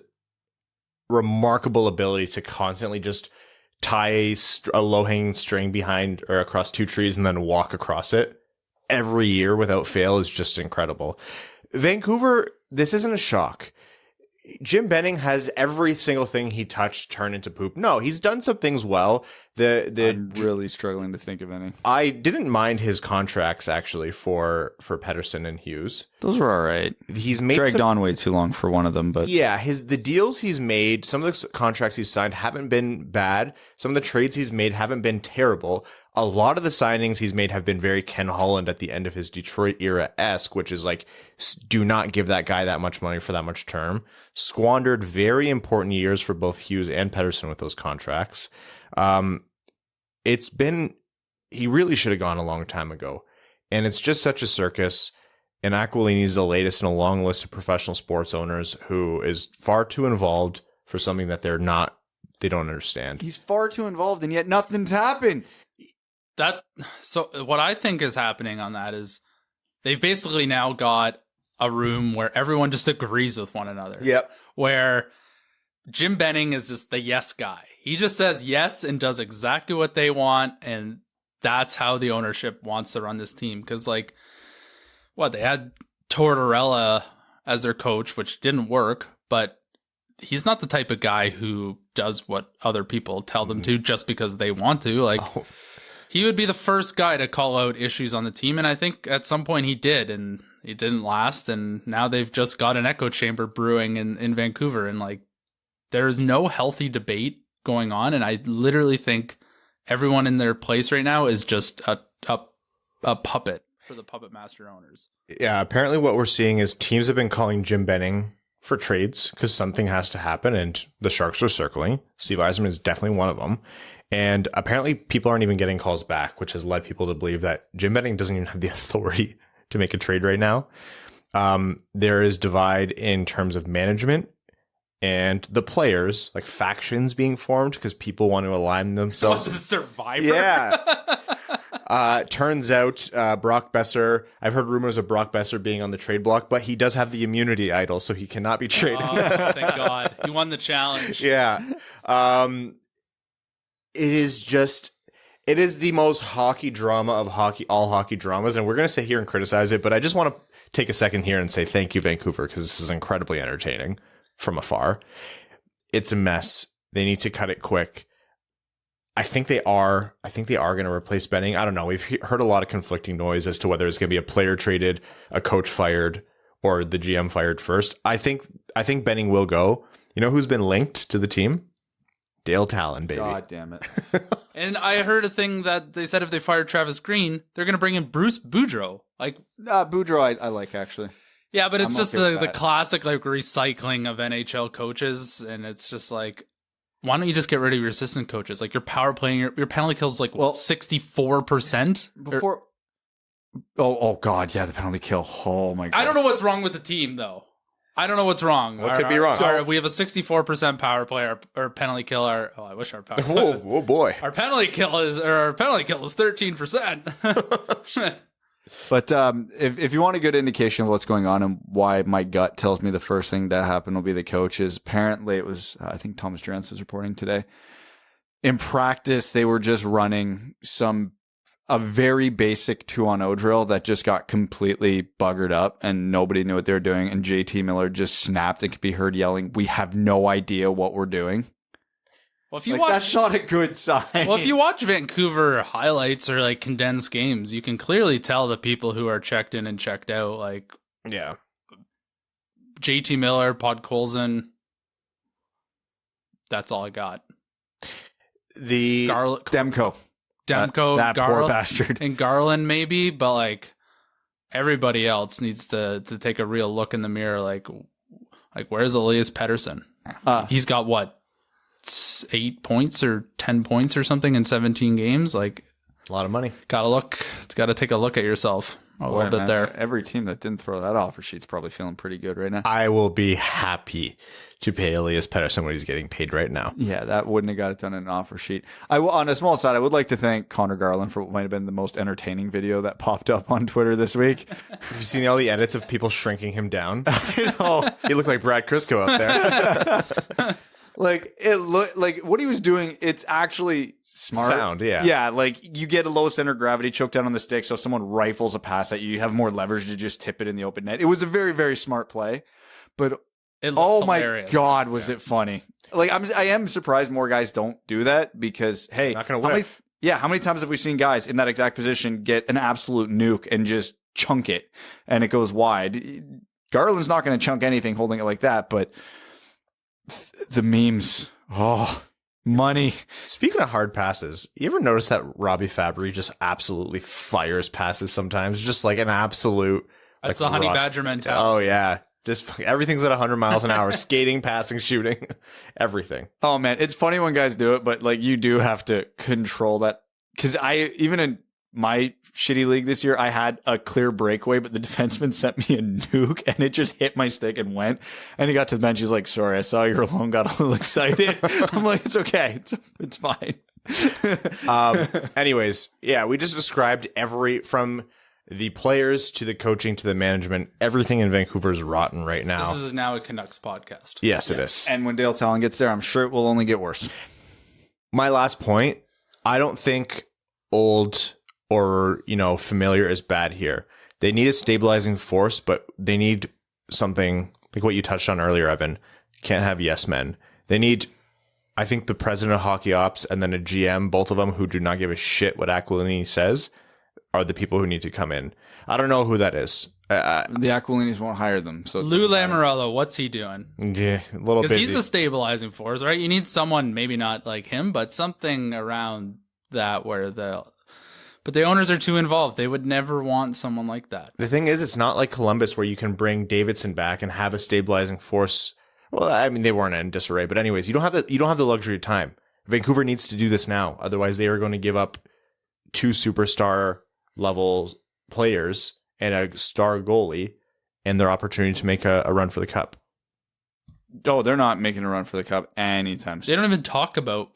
remarkable ability to constantly just tie a low-hanging string behind or across 2 trees and then walk across it every year without fail is just incredible. Vancouver, this isn't a shock. Jim Benning has every single thing he touched turn into poop. No, he's done some things well. I'm really struggling to think of any. I didn't mind his contracts actually for Pettersson and Hughes. Those were all right. He's made dragged on way too long for one of them, but yeah, the deals he's made, some of the contracts he's signed haven't been bad. Some of the trades he's made haven't been terrible. A lot of the signings he's made have been very Ken Holland at the end of his Detroit era-esque, which is like, do not give that guy that much money for that much term. Squandered very important years for both Hughes and Pettersson with those contracts. He really should have gone a long time ago. And it's just such a circus. And Aquilini is the latest in a long list of professional sports owners who is far too involved for something that they don't understand. He's far too involved, and yet nothing's happened. So what I think is happening on that is they've basically now got a room where everyone just agrees with one another. Yep. Where Jim Benning is just the yes guy. He just says yes and does exactly what they want, and that's how the ownership wants to run this team. Because, like, they had Tortorella as their coach, which didn't work, but he's not the type of guy who does what other people tell them to just because they want to. Like, he would be the first guy to call out issues on the team, and I think at some point he did, and it didn't last, and now they've just got an echo chamber brewing in Vancouver, and like, there's no healthy debate going on, and I literally think everyone in their place right now is just a puppet for the puppet master owners. Yeah, apparently what we're seeing is teams have been calling Jim Benning for trades because something has to happen, and the Sharks are circling. Steve Yzerman is definitely one of them. And apparently people aren't even getting calls back, which has led people to believe that Jim Benning doesn't even have the authority to make a trade right now. There is divide in terms of management and the players, like factions being formed because people want to align themselves. This is Survivor. Yeah. Turns out Brock Besser, I've heard rumors of Brock Besser being on the trade block, but he does have the immunity idol, so he cannot be traded. Oh, thank God. He won the challenge. Yeah. It is the most hockey drama of all hockey dramas, and we're going to sit here and criticize it, but I just want to take a second here and say thank you, Vancouver, because this is incredibly entertaining from afar. It's a mess. They need to cut it quick. I think they are going to replace Benning. I don't know. We've heard a lot of conflicting noise as to whether it's going to be a player traded, a coach fired, or the GM fired first. I think Benning will go. You know who's been linked to the team? Dale Talon, baby. God damn it. And I heard a thing that they said if they fired Travis Green, they're going to bring in Bruce Boudreau. Like, Boudreau, I like, actually. Yeah, but it's I'm just okay with the that. classic like recycling of NHL coaches, and it's just like, why don't you just get rid of your assistant coaches? Like, your power play, your penalty kills like 64%. Before, oh God, yeah, the penalty kill. Oh my God. I don't know what's wrong with the team though. I don't know what's wrong. What could be wrong? We have a 64% power play. Our penalty kill. I wish our power play. Oh boy. Our penalty kill is 13%. But if you want a good indication of what's going on and why my gut tells me the first thing that happened will be the coaches, apparently it was, I think Thomas Drance was reporting today. In practice, they were just running a very basic 2-on-0 drill that just got completely buggered up and nobody knew what they were doing. And JT Miller just snapped and could be heard yelling, "We have no idea what we're doing." Well, if you that's not a good sign. Well, if you watch Vancouver highlights or like condensed games, you can clearly tell the people who are checked in and checked out. Like, yeah, JT Miller, Podkolzin. That's all I got. The Demko, that Garland, poor bastard, and Garland maybe, but like everybody else needs to take a real look in the mirror. Like where's Elias Pettersson? He's got what? 8 points or 10 points or something in 17 games. Like, a lot of money. Gotta take a look at yourself a little bit there. Every team that didn't throw that offer sheet's probably feeling pretty good right now. I will be happy to pay Elias Pettersson what he's getting paid right now. Yeah, that wouldn't have got it done in an offer sheet. On a small side, I would like to thank Connor Garland for what might have been the most entertaining video that popped up on Twitter this week. Have you seen all the edits of people shrinking him down? I know. He looked like Brad Crisco out there. Like, it looked like what he was doing, it's actually smart. Sound, yeah. Yeah, like you get a low center of gravity, choke down on the stick, so if someone rifles a pass at you, you have more leverage to just tip it in the open net. It was a very, very smart play. But oh hilarious. My God, was it funny. Like, I am surprised more guys don't do that because, hey, not gonna whiff. How many times have we seen guys in that exact position get an absolute nuke and just chunk it and it goes wide? Garland's not going to chunk anything holding it like that, but the memes, money. Speaking of hard passes, you ever notice that Robbie Fabry just absolutely fires passes sometimes? Just like an absolute... That's the honey badger mentality. Oh, yeah. Just everything's at 100 miles an hour. Skating, passing, shooting, everything. Oh, man. It's funny when guys do it, but like you do have to control that. Because even in my shitty league this year, I had a clear breakaway, but the defenseman sent me a nuke and it just hit my stick and went. And he got to the bench. He's like, "Sorry, I saw you're alone." Got a little excited. I'm like, "It's okay. It's fine." Anyways, yeah, we just described from the players to the coaching to the management. Everything in Vancouver is rotten right now. This is now a Canucks podcast. Yes, it is. And when Dale Talon gets there, I'm sure it will only get worse. My last point, I don't think old or, familiar is bad here. They need a stabilizing force, but they need something like what you touched on earlier, Evan. Can't have yes men. They need, I think, the president of hockey ops and then a GM, both of them who do not give a shit what Aquilini says, are the people who need to come in. I don't know who that is. The Aquilinis won't hire them. So Lou Lamoriello, what's he doing? Yeah, a little busy. Because he's the stabilizing force, right? You need someone, maybe not like him, but something around that where but the owners are too involved. They would never want someone like that. The thing is, it's not like Columbus where you can bring Davidson back and have a stabilizing force. Well, I mean, they weren't in disarray, but anyways, you don't have the luxury of time. Vancouver needs to do this now. Otherwise, they are going to give up 2 superstar level players and a star goalie and their opportunity to make a run for the cup. Oh, they're not making a run for the cup anytime soon. They don't even talk about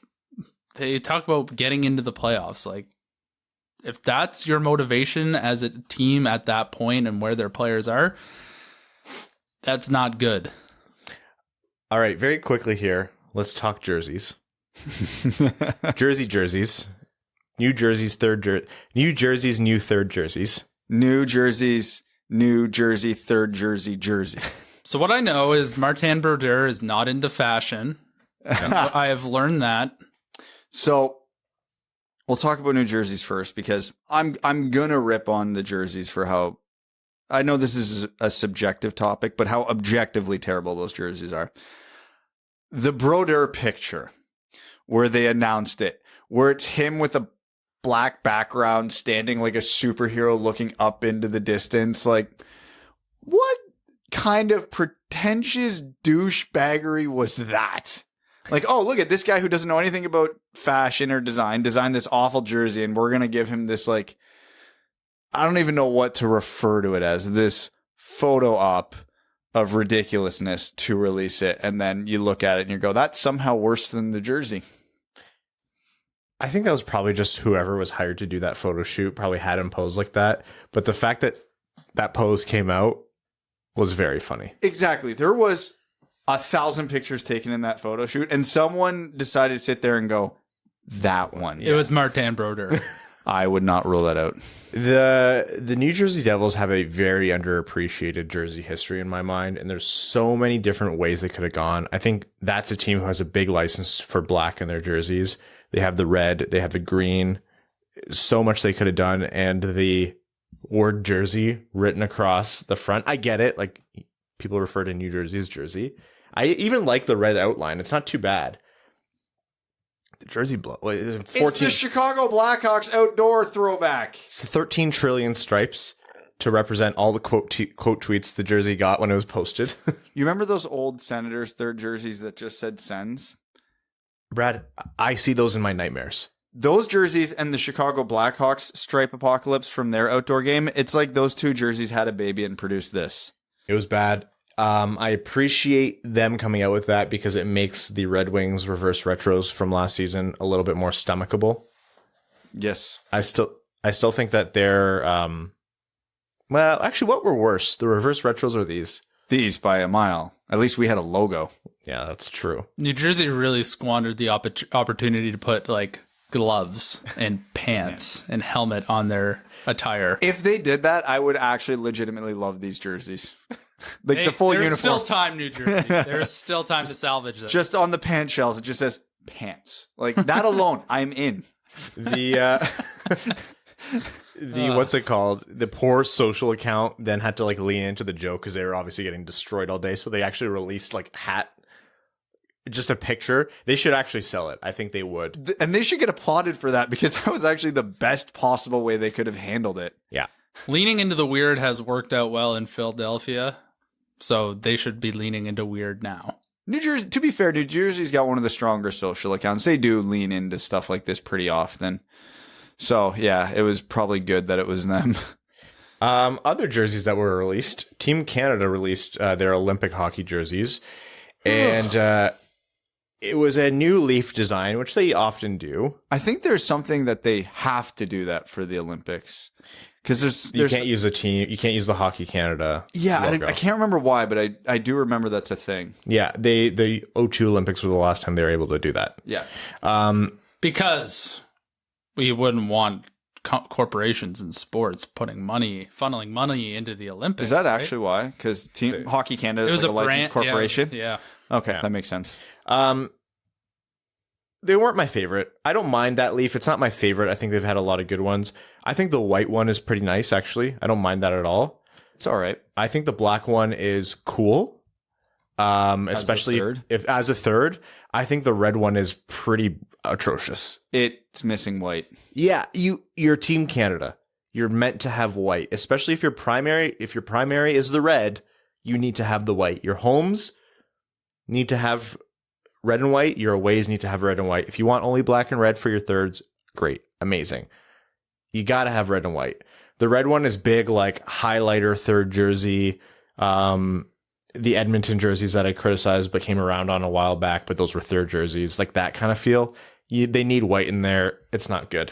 getting into the playoffs. Like, if that's your motivation as a team at that point and where their players are, that's not good. All right, very quickly here, let's talk jerseys. Jerseys. New Jersey's New Jersey's new third jerseys. New Jersey's New Jersey third jersey. So what I know is Martin Brodeur is not into fashion. I have learned that. So we'll talk about New Jerseys first because I'm gonna rip on the jerseys for how, I know this is a subjective topic, but how objectively terrible those jerseys are. The Brodeur picture where they announced it, where it's him with a black background standing like a superhero looking up into the distance. Like, what kind of pretentious douchebaggery was that? Like, oh, look at this guy who doesn't know anything about fashion or designed this awful jersey, and we're going to give him this, like, I don't even know what to refer to it as, this photo op of ridiculousness to release it. And then you look at it and you go, that's somehow worse than the jersey. I think that was probably just whoever was hired to do that photo shoot probably had him pose like that. But the fact that that pose came out was very funny. Exactly. There was 1,000 pictures taken in that photo shoot, and someone decided to sit there and go, that one. It was Martin Brodeur. I would not rule that out. The New Jersey Devils have a very underappreciated jersey history in my mind, and there's so many different ways they could have gone. I think that's a team who has a big license for black in their jerseys. They have the red, they have the green, so much they could have done, and the word jersey written across the front. I get it, like people refer to New Jersey as jersey. I even like the red outline. It's not too bad. The jersey 14. It's the Chicago Blackhawks outdoor throwback. It's 13 trillion stripes to represent all the quote tweets the jersey got when it was posted. You remember those old Senators third jerseys that just said Sens? Brad, I see those in my nightmares. Those jerseys and the Chicago Blackhawks stripe apocalypse from their outdoor game, it's like those two jerseys had a baby and produced this. It was bad. I appreciate them coming out with that because it makes the Red Wings reverse retros from last season a little bit more stomachable. Yes. I still think that they're well, actually, what were worse, the reverse retros or these? These by a mile. At least we had a logo. Yeah, that's true. New Jersey really squandered the opportunity to put like gloves and pants and helmet on their attire. If they did that, I would actually legitimately love these jerseys. Like the full uniform. There's still time, New Jersey. There's still time to salvage them. Just on the pant shells, it just says pants. Like that alone, I'm in. The what's it called? The poor social account then had to like lean into the joke because they were obviously getting destroyed all day. So they actually released like just a picture. They should actually sell it. I think they would. And they should get applauded for that because that was actually the best possible way they could have handled it. Yeah. Leaning into the weird has worked out well in Philadelphia. So they should be leaning into weird now. New Jersey, to be fair, New Jersey's got one of the stronger social accounts. They do lean into stuff like this pretty often. So, yeah, it was probably good that it was them. Other jerseys that were released, Team Canada released their Olympic hockey jerseys. And it was a new leaf design, which they often do. I think there's something that they have to do that for the Olympics. Because you can't use you can't use the Hockey Canada. Yeah, I can't remember why, but I do remember that's a thing. Yeah, the 2002 Olympics were the last time they were able to do that. Yeah. Because we wouldn't want corporations in sports funneling money into the Olympics. Is that actually why? Because Hockey Canada is like a licensed corporation? Yeah. Okay, that makes sense. They weren't my favorite. I don't mind that leaf. It's not my favorite. I think they've had a lot of good ones. I think the white one is pretty nice, actually. I don't mind that at all. It's all right. I think the black one is cool. Especially if as a third. I think the red one is pretty atrocious. It's missing white. Yeah, you're Team Canada. You're meant to have white, especially if your primary is the red, you need to have the white. Your homes need to have red and white. Your aways need to have red and white. If you want only black and red for your thirds, great, amazing. You got to have red and white. The red one is big, like highlighter third jersey. The Edmonton jerseys that I criticized but came around on a while back, but those were third jerseys, like that kind of feel. They need white in there. It's not good.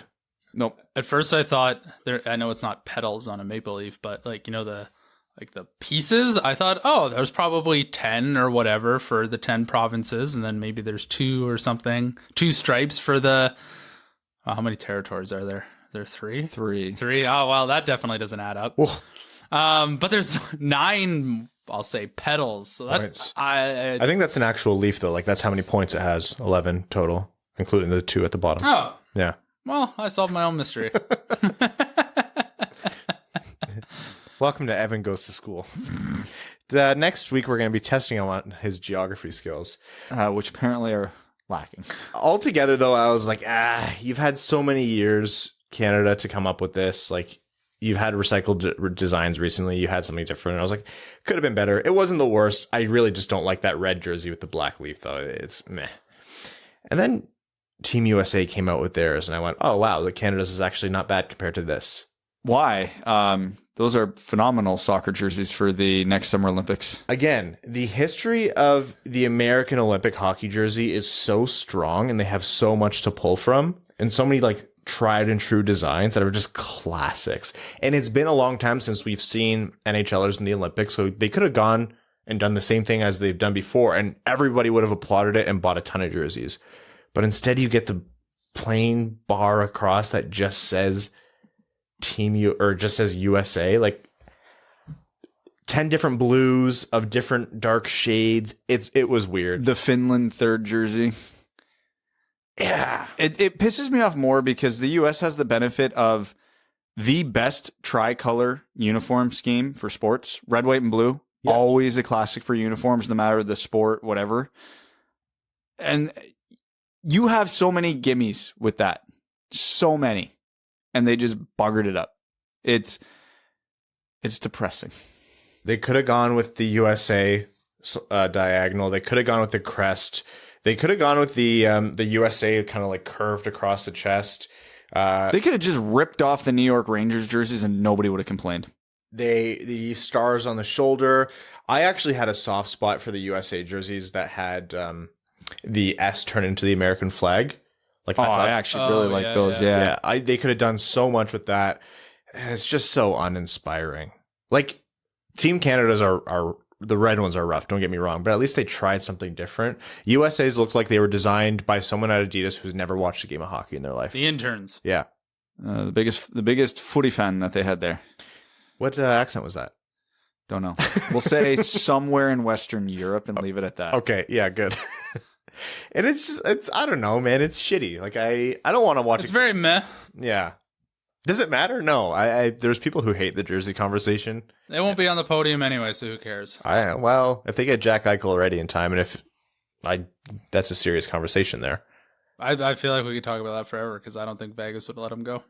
Nope. At first I thought I know it's not petals on a maple leaf, but like, the pieces, I thought, oh, there's probably 10 or whatever for the 10 provinces. And then maybe there's 2 or something, 2 stripes for the, how many territories are there? There are 3? 3. Oh, well, that definitely doesn't add up. But there's 9, I'll say, petals. So that, I think that's an actual leaf though. Like that's how many points it has. 11 total, including the 2 at the bottom. Oh, yeah. Well, I solved my own mystery. Welcome to Evan Goes to School. Next week, we're going to be testing him on his geography skills. Which apparently are lacking. Altogether, though, I was like, you've had so many years, Canada, to come up with this. Like, you've had recycled designs recently. You had something different. And I was like, could have been better. It wasn't the worst. I really just don't like that red jersey with the black leaf, though. It's meh. And then Team USA came out with theirs, and I went, oh, wow, the Canada's is actually not bad compared to this. Why? Those are phenomenal soccer jerseys for the next Summer Olympics. Again, the history of the American Olympic hockey jersey is so strong, and they have so much to pull from, and so many like tried and true designs that are just classics. And it's been a long time since we've seen NHLers in the Olympics, so they could have gone and done the same thing as they've done before, and everybody would have applauded it and bought a ton of jerseys. But instead, you get the plain bar across that just says just says USA, like 10 different blues of different dark shades. It was weird. The Finland third jersey. Yeah. It pisses me off more because the US has the benefit of the best tricolor uniform scheme for sports. Red, white, and blue. Yep. Always a classic for uniforms, no matter the sport, whatever. And you have so many gimmies with that. So many. And they just buggered it up. It's depressing. They could have gone with the USA diagonal. They could have gone with the crest. They could have gone with the USA kind of like curved across the chest. They could have just ripped off the New York Rangers jerseys and nobody would have complained. The stars on the shoulder. I actually had a soft spot for the USA jerseys that had the S turn into the American flag. Like I actually really like those. Yeah. They could have done so much with that, and it's just so uninspiring. Like Team Canada's are the red ones are rough. Don't get me wrong, but at least they tried something different. USA's looked like they were designed by someone at Adidas who's never watched a game of hockey in their life. The interns. Yeah, the biggest footy fan that they had there. What accent was that? Don't know. We'll say somewhere in Western Europe and leave it at that. Okay, yeah, good. And it's I don't know, man. It's shitty. Like I don't want to watch. It's very meh. Yeah. Does it matter? No. There's people who hate the jersey conversation. They won't be on the podium anyway, so who cares? Well, if they get Jack Eichel ready in time, and that's a serious conversation there. I feel like we could talk about that forever because I don't think Vegas would let him go.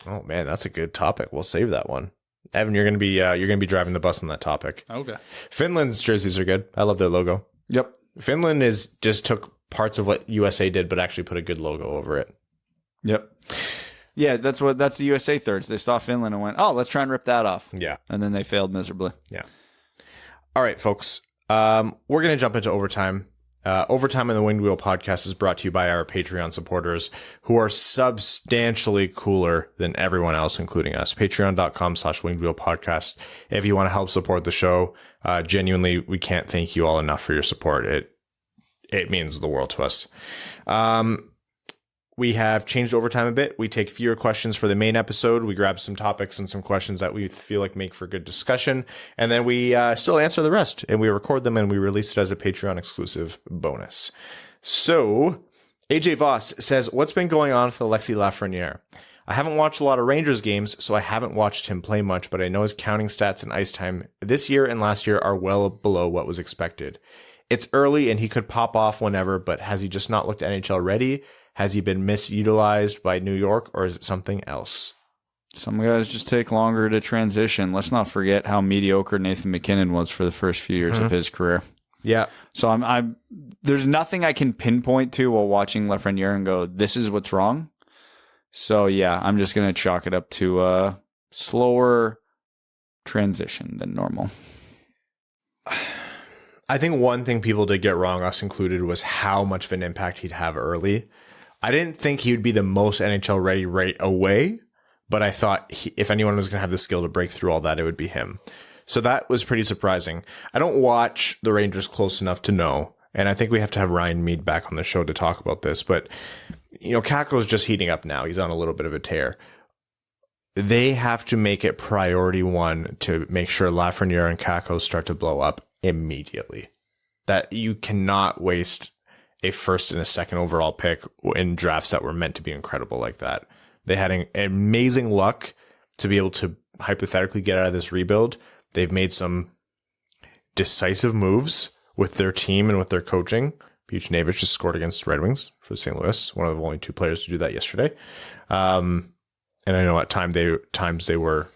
Oh man, that's a good topic. We'll save that one. Evan, you're gonna be driving the bus on that topic. Okay. Finland's jerseys are good. I love their logo. Yep. Finland just took parts of what USA did, but actually put a good logo over it. Yep. Yeah, that's the USA thirds. They saw Finland and went, oh, let's try and rip that off. Yeah. And then they failed miserably. Yeah. All right, folks. We're going to jump into overtime. Overtime in the Winged Wheel podcast is brought to you by our Patreon supporters who are substantially cooler than everyone else, including us. Patreon.com/Winged Wheel podcast. If you want to help support the show, genuinely, we can't thank you all enough for your support. It means the world to us. we have changed overtime a bit. We take fewer questions for the main episode. We grab some topics and some questions that we feel like make for good discussion. And then we still answer the rest. And we record them and we release it as a Patreon exclusive bonus. So, AJ Voss says, what's been going on for Alexis Lafreniere? I haven't watched a lot of Rangers games, so I haven't watched him play much, but I know his counting stats and ice time this year and last year are well below what was expected. It's early and he could pop off whenever, but has he just not looked NHL ready? Has he been misutilized by New York, or is it something else? Some guys just take longer to transition. Let's not forget how mediocre Nathan MacKinnon was for the first few years of his career. Yeah. So I'm there's nothing I can pinpoint to while watching Lafreniere and go, this is what's wrong. So yeah, I'm just going to chalk it up to a slower transition than normal. I think one thing people did get wrong, us included, was how much of an impact he'd have early. I didn't think he would be the most NHL ready right away, but I thought if anyone was going to have the skill to break through all that, it would be him. So that was pretty surprising. I don't watch the Rangers close enough to know, and I think we have to have Ryan Mead back on the show to talk about this, but Kakko's just heating up now. He's on a little bit of a tear. They have to make it priority one to make sure Lafreniere and Kakko start to blow up immediately. That you cannot waste a first and a second overall pick in drafts that were meant to be incredible like that. They had an amazing luck to be able to hypothetically get out of this rebuild. They've made some decisive moves with their team and with their coaching. Buchnevich just scored against the Red Wings for St. Louis, one of the only two players to do that yesterday. And I know at times they were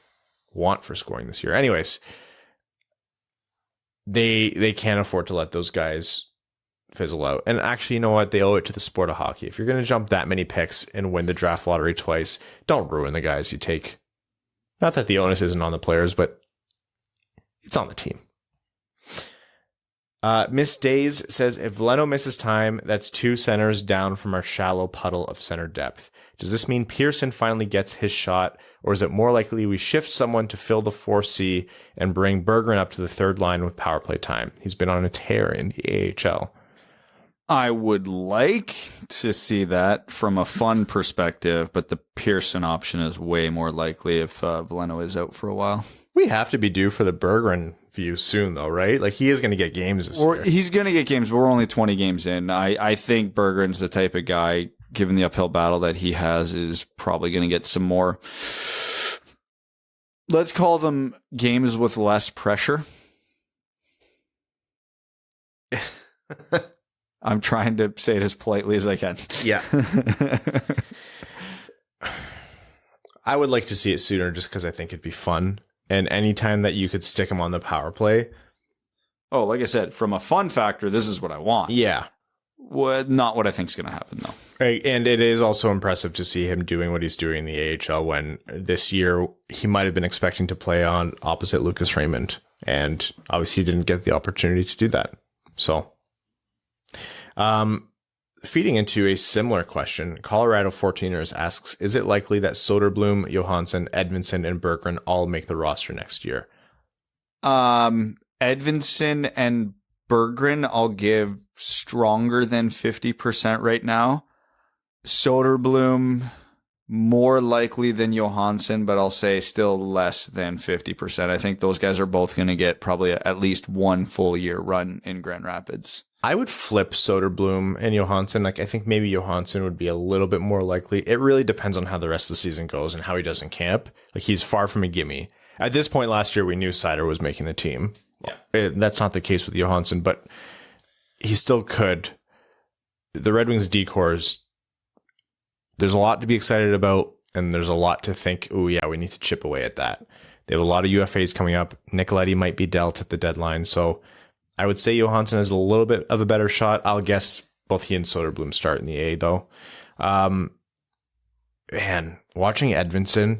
want for scoring this year. Anyways, they can't afford to let those guys fizzle out. And actually, you know what? They owe it to the sport of hockey. If you're going to jump that many picks and win the draft lottery twice, don't ruin the guys you take. Not that the onus isn't on the players, but it's on the team. Miss Days says, if Veleno misses time, that's 2 centers down from our shallow puddle of center depth. Does this mean Pearson finally gets his shot, or is it more likely we shift someone to fill the 4C and bring Bergeron up to the third line with power play time? He's been on a tear in the AHL. I would like to see that from a fun perspective, but the Pearson option is way more likely if Veleno is out for a while. We have to be due for the Bergeron view soon, though, right? Like, he is going to get games this year. He's going to get games, but we're only 20 games in. I think Bergeron's the type of guy, given the uphill battle that he has, is probably going to get some more, let's call them games with less pressure. I'm trying to say it as politely as I can. Yeah. I would like to see it sooner just because I think it'd be fun. And anytime that you could stick him on the power play. Oh, like I said, from a fun factor, this is what I want. Yeah. Not what I think is going to happen, though. Right. And it is also impressive to see him doing what he's doing in the AHL when this year he might have been expecting to play on opposite Lucas Raymond. And obviously he didn't get the opportunity to do that. So, feeding into a similar question, Colorado 14ers asks, is it likely that Soderblom, Johansson, Edvinsson, and Bergeron all make the roster next year? Edvinsson and Bergeron, I'll give stronger than 50% right now. Soderblom, more likely than Johansson, but I'll say still less than 50%. I think those guys are both going to get probably at least one full year run in Grand Rapids. I would flip Soderblom and Johansson. Like, I think maybe Johansson would be a little bit more likely. It really depends on how the rest of the season goes and how he does in camp. Like, he's far from a gimme. At this point last year, we knew Seider was making the team. Yeah. That's not the case with Johansson, but he still could. The Red Wings decors, there's a lot to be excited about, and there's a lot to think, oh yeah, we need to chip away at that. They have a lot of UFAs coming up. Nicoletti might be dealt at the deadline, so I would say Johansson has a little bit of a better shot. I'll guess both he and Soderblom start in the A, though. Man, watching Edvinsson,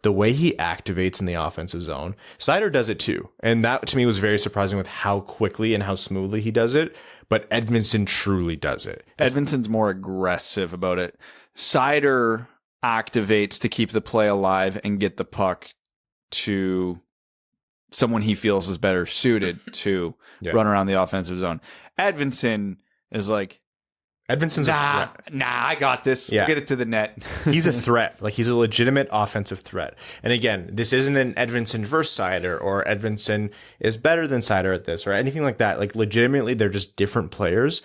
the way he activates in the offensive zone, Seider does it too. And that to me was very surprising with how quickly and how smoothly he does it. But Edvinsson truly does it. Edvinson's more aggressive about it. Seider activates to keep the play alive and get the puck to someone he feels is better suited to run around the offensive zone. Edvinsson is like, Edvinsson's a threat. I got this. Yeah. We'll get it to the net. He's a threat. Like, he's a legitimate offensive threat. And again, this isn't an Edvinsson versus Seider, or Edvinsson is better than Seider at this, or anything like that. Like, legitimately, they're just different players.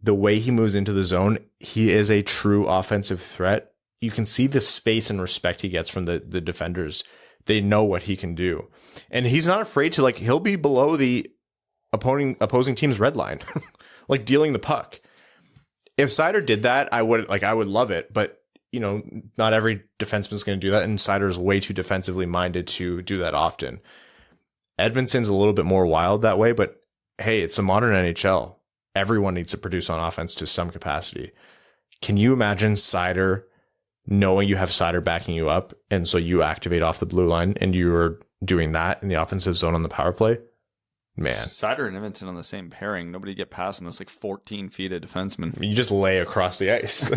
The way he moves into the zone, he is a true offensive threat. You can see the space and respect he gets from the defenders. They know what he can do. And he's not afraid to, like, he'll be below the opposing team's red line, like dealing the puck. If Seider did that, I would love it, but not every defenseman's going to do that, and Seider's way too defensively minded to do that often. Edvinsson's a little bit more wild that way, but hey, it's a modern NHL. Everyone needs to produce on offense to some capacity. Can you imagine Seider knowing you have Seider backing you up, and so you activate off the blue line, and you're doing that in the offensive zone on the power play? Man. Seider and Edvinsson on the same pairing. Nobody get past him. It's like 14 feet of defenseman. You just lay across the ice.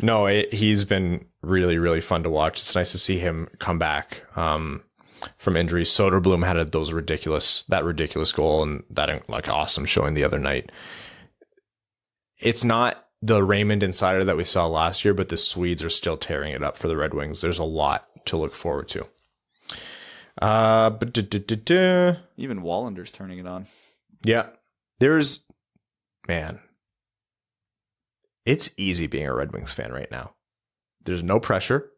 No, he's been really, really fun to watch. It's nice to see him come back from injury. Soderblom had that ridiculous goal and that like awesome showing the other night. It's not the Raymond and Seider that we saw last year, but the Swedes are still tearing it up for the Red Wings. There's a lot to look forward to. Even Wallander's turning it on. Yeah. It's easy being a Red Wings fan right now. There's no pressure.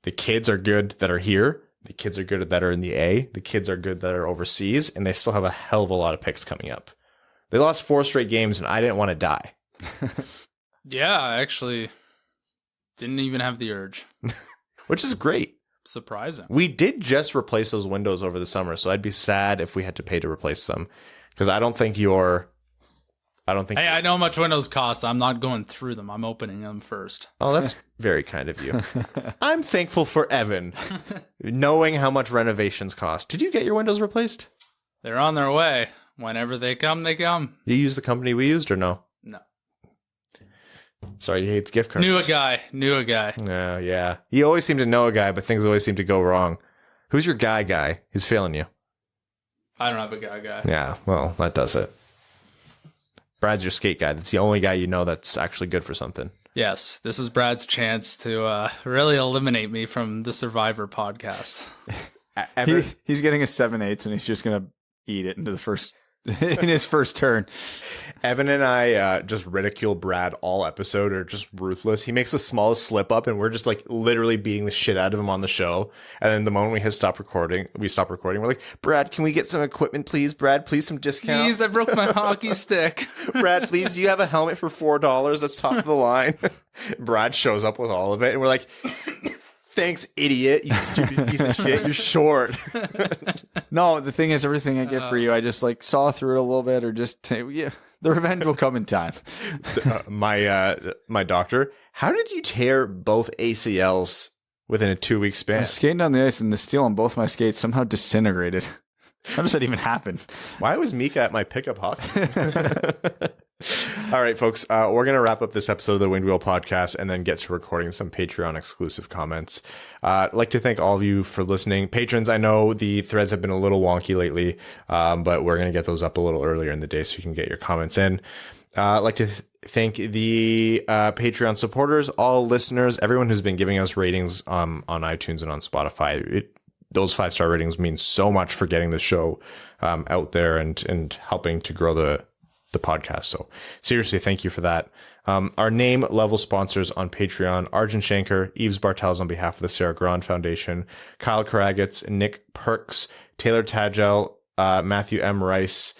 The kids are good that are here. The kids are good that are in the A. The kids are good that are overseas, and they still have a hell of a lot of picks coming up. They lost 4 straight games, and I didn't want to die. Yeah, I actually didn't even have the urge. Which is great. Surprising. We did just replace those windows over the summer, so I'd be sad if we had to pay to replace them, because I don't think. Hey, I know how much windows cost. I'm not going through them. I'm opening them first. Oh, that's very kind of you. I'm thankful for Evan knowing how much renovations cost. Did you get your windows replaced? They're on their way. Whenever they come, they come. You use the company we used or no? No. Sorry, he hates gift cards. Knew a guy. Yeah. You always seem to know a guy, but things always seem to go wrong. Who's your guy? He's failing you. I don't have a guy. Yeah, well, that does it. Brad's your skate guy. That's the only guy you know that's actually good for something. Yes, this is Brad's chance to really eliminate me from the Survivor podcast. He's getting a 7/8, and he's just going to eat it into the first in his first turn. Evan and I just ridicule Brad all episode, or just ruthless. He makes the smallest slip up, and we're just like literally beating the shit out of him on the show. And then the moment we stop recording. We're like, Brad, can we get some equipment, please? Brad, please, some discounts. Please, I broke my hockey stick. Brad, please, do you have a helmet for $4? That's top of the line. Brad shows up with all of it, and we're like, thanks, idiot. You stupid piece of shit. You're short. No, the thing is, everything I get for you, I just like saw through it a little bit, or just the revenge will come in time. My doctor, how did you tear both ACLs within a 2-week span? I was skating down the ice, and the steel on both my skates somehow disintegrated. How does that even happen? Why was Mika at my pickup hockey? All right, folks, we're going to wrap up this episode of the Winged Wheel podcast and then get to recording some Patreon exclusive comments. I'd like to thank all of you for listening. Patrons, I know the threads have been a little wonky lately, but we're going to get those up a little earlier in the day so you can get your comments in. I'd like to thank the Patreon supporters, all listeners, everyone who's been giving us ratings on iTunes and on Spotify. Those 5-star ratings mean so much for getting the show out there and helping to grow the podcast. So seriously, thank you for that. Our name level sponsors on Patreon: Arjun Shankar, Yves Bartels on behalf of the Sarah Grand Foundation, Kyle Karagatz, Nick Perks, Taylor Tagel, Matthew M. Rice,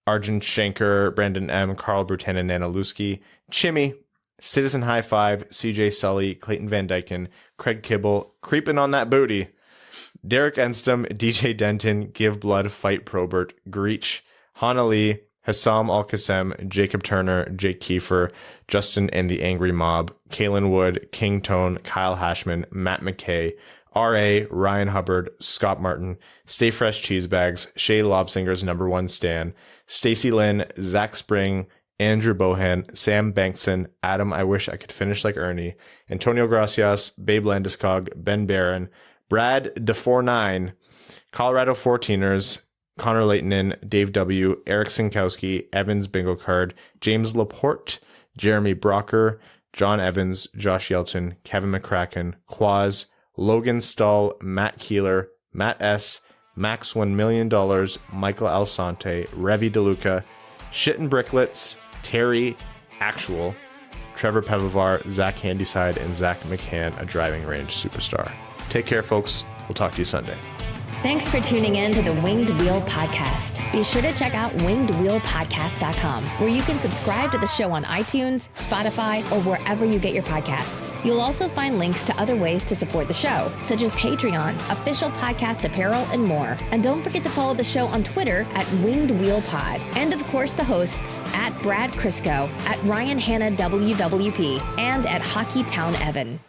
Arjun Shankar, Brandon M., Carl Brutan, and Nana Lusky, Chimmy, Citizen High Five, CJ Sully, Clayton Van Dyken, Craig Kibble, Creeping on That Booty, Derek Enstom, DJ Denton, Give Blood, Fight Probert, Greach, Hana Lee, Hassam Al-Qassem, Jacob Turner, Jake Kiefer, Justin and the Angry Mob, Kalen Wood, King Tone, Kyle Hashman, Matt McKay, R.A., Ryan Hubbard, Scott Martin, Stay Fresh Cheesebags, Shay Lobsinger's #1 Stan, Stacy Lynn, Zach Spring, Andrew Bohan, Sam Bankson, Adam I Wish I Could Finish Like Ernie, Antonio Gracias, Babe Landeskog, Ben Barron, Brad DeFornine, Colorado 14ers, Connor Leightonen, Dave W., Eric Sinkowski, Evans Bingo Card, James Laporte, Jeremy Brocker, John Evans, Josh Yelton, Kevin McCracken, Quaz, Logan Stahl, Matt Keeler, Matt S., Max $1 Million, Michael Alsante, Revi DeLuca, Shitten Bricklets, Terry, Actual, Trevor Pevovar, Zach Handyside, and Zach McCann, a driving range superstar. Take care, folks. We'll talk to you Sunday. Thanks for tuning in to the Winged Wheel Podcast. Be sure to check out wingedwheelpodcast.com, where you can subscribe to the show on iTunes, Spotify, or wherever you get your podcasts. You'll also find links to other ways to support the show, such as Patreon, official podcast apparel, and more. And don't forget to follow the show on Twitter at Winged Wheel Pod. And of course, the hosts at Brad Crisco, at Ryan Hanna WWP, and at Hockey Town Evan.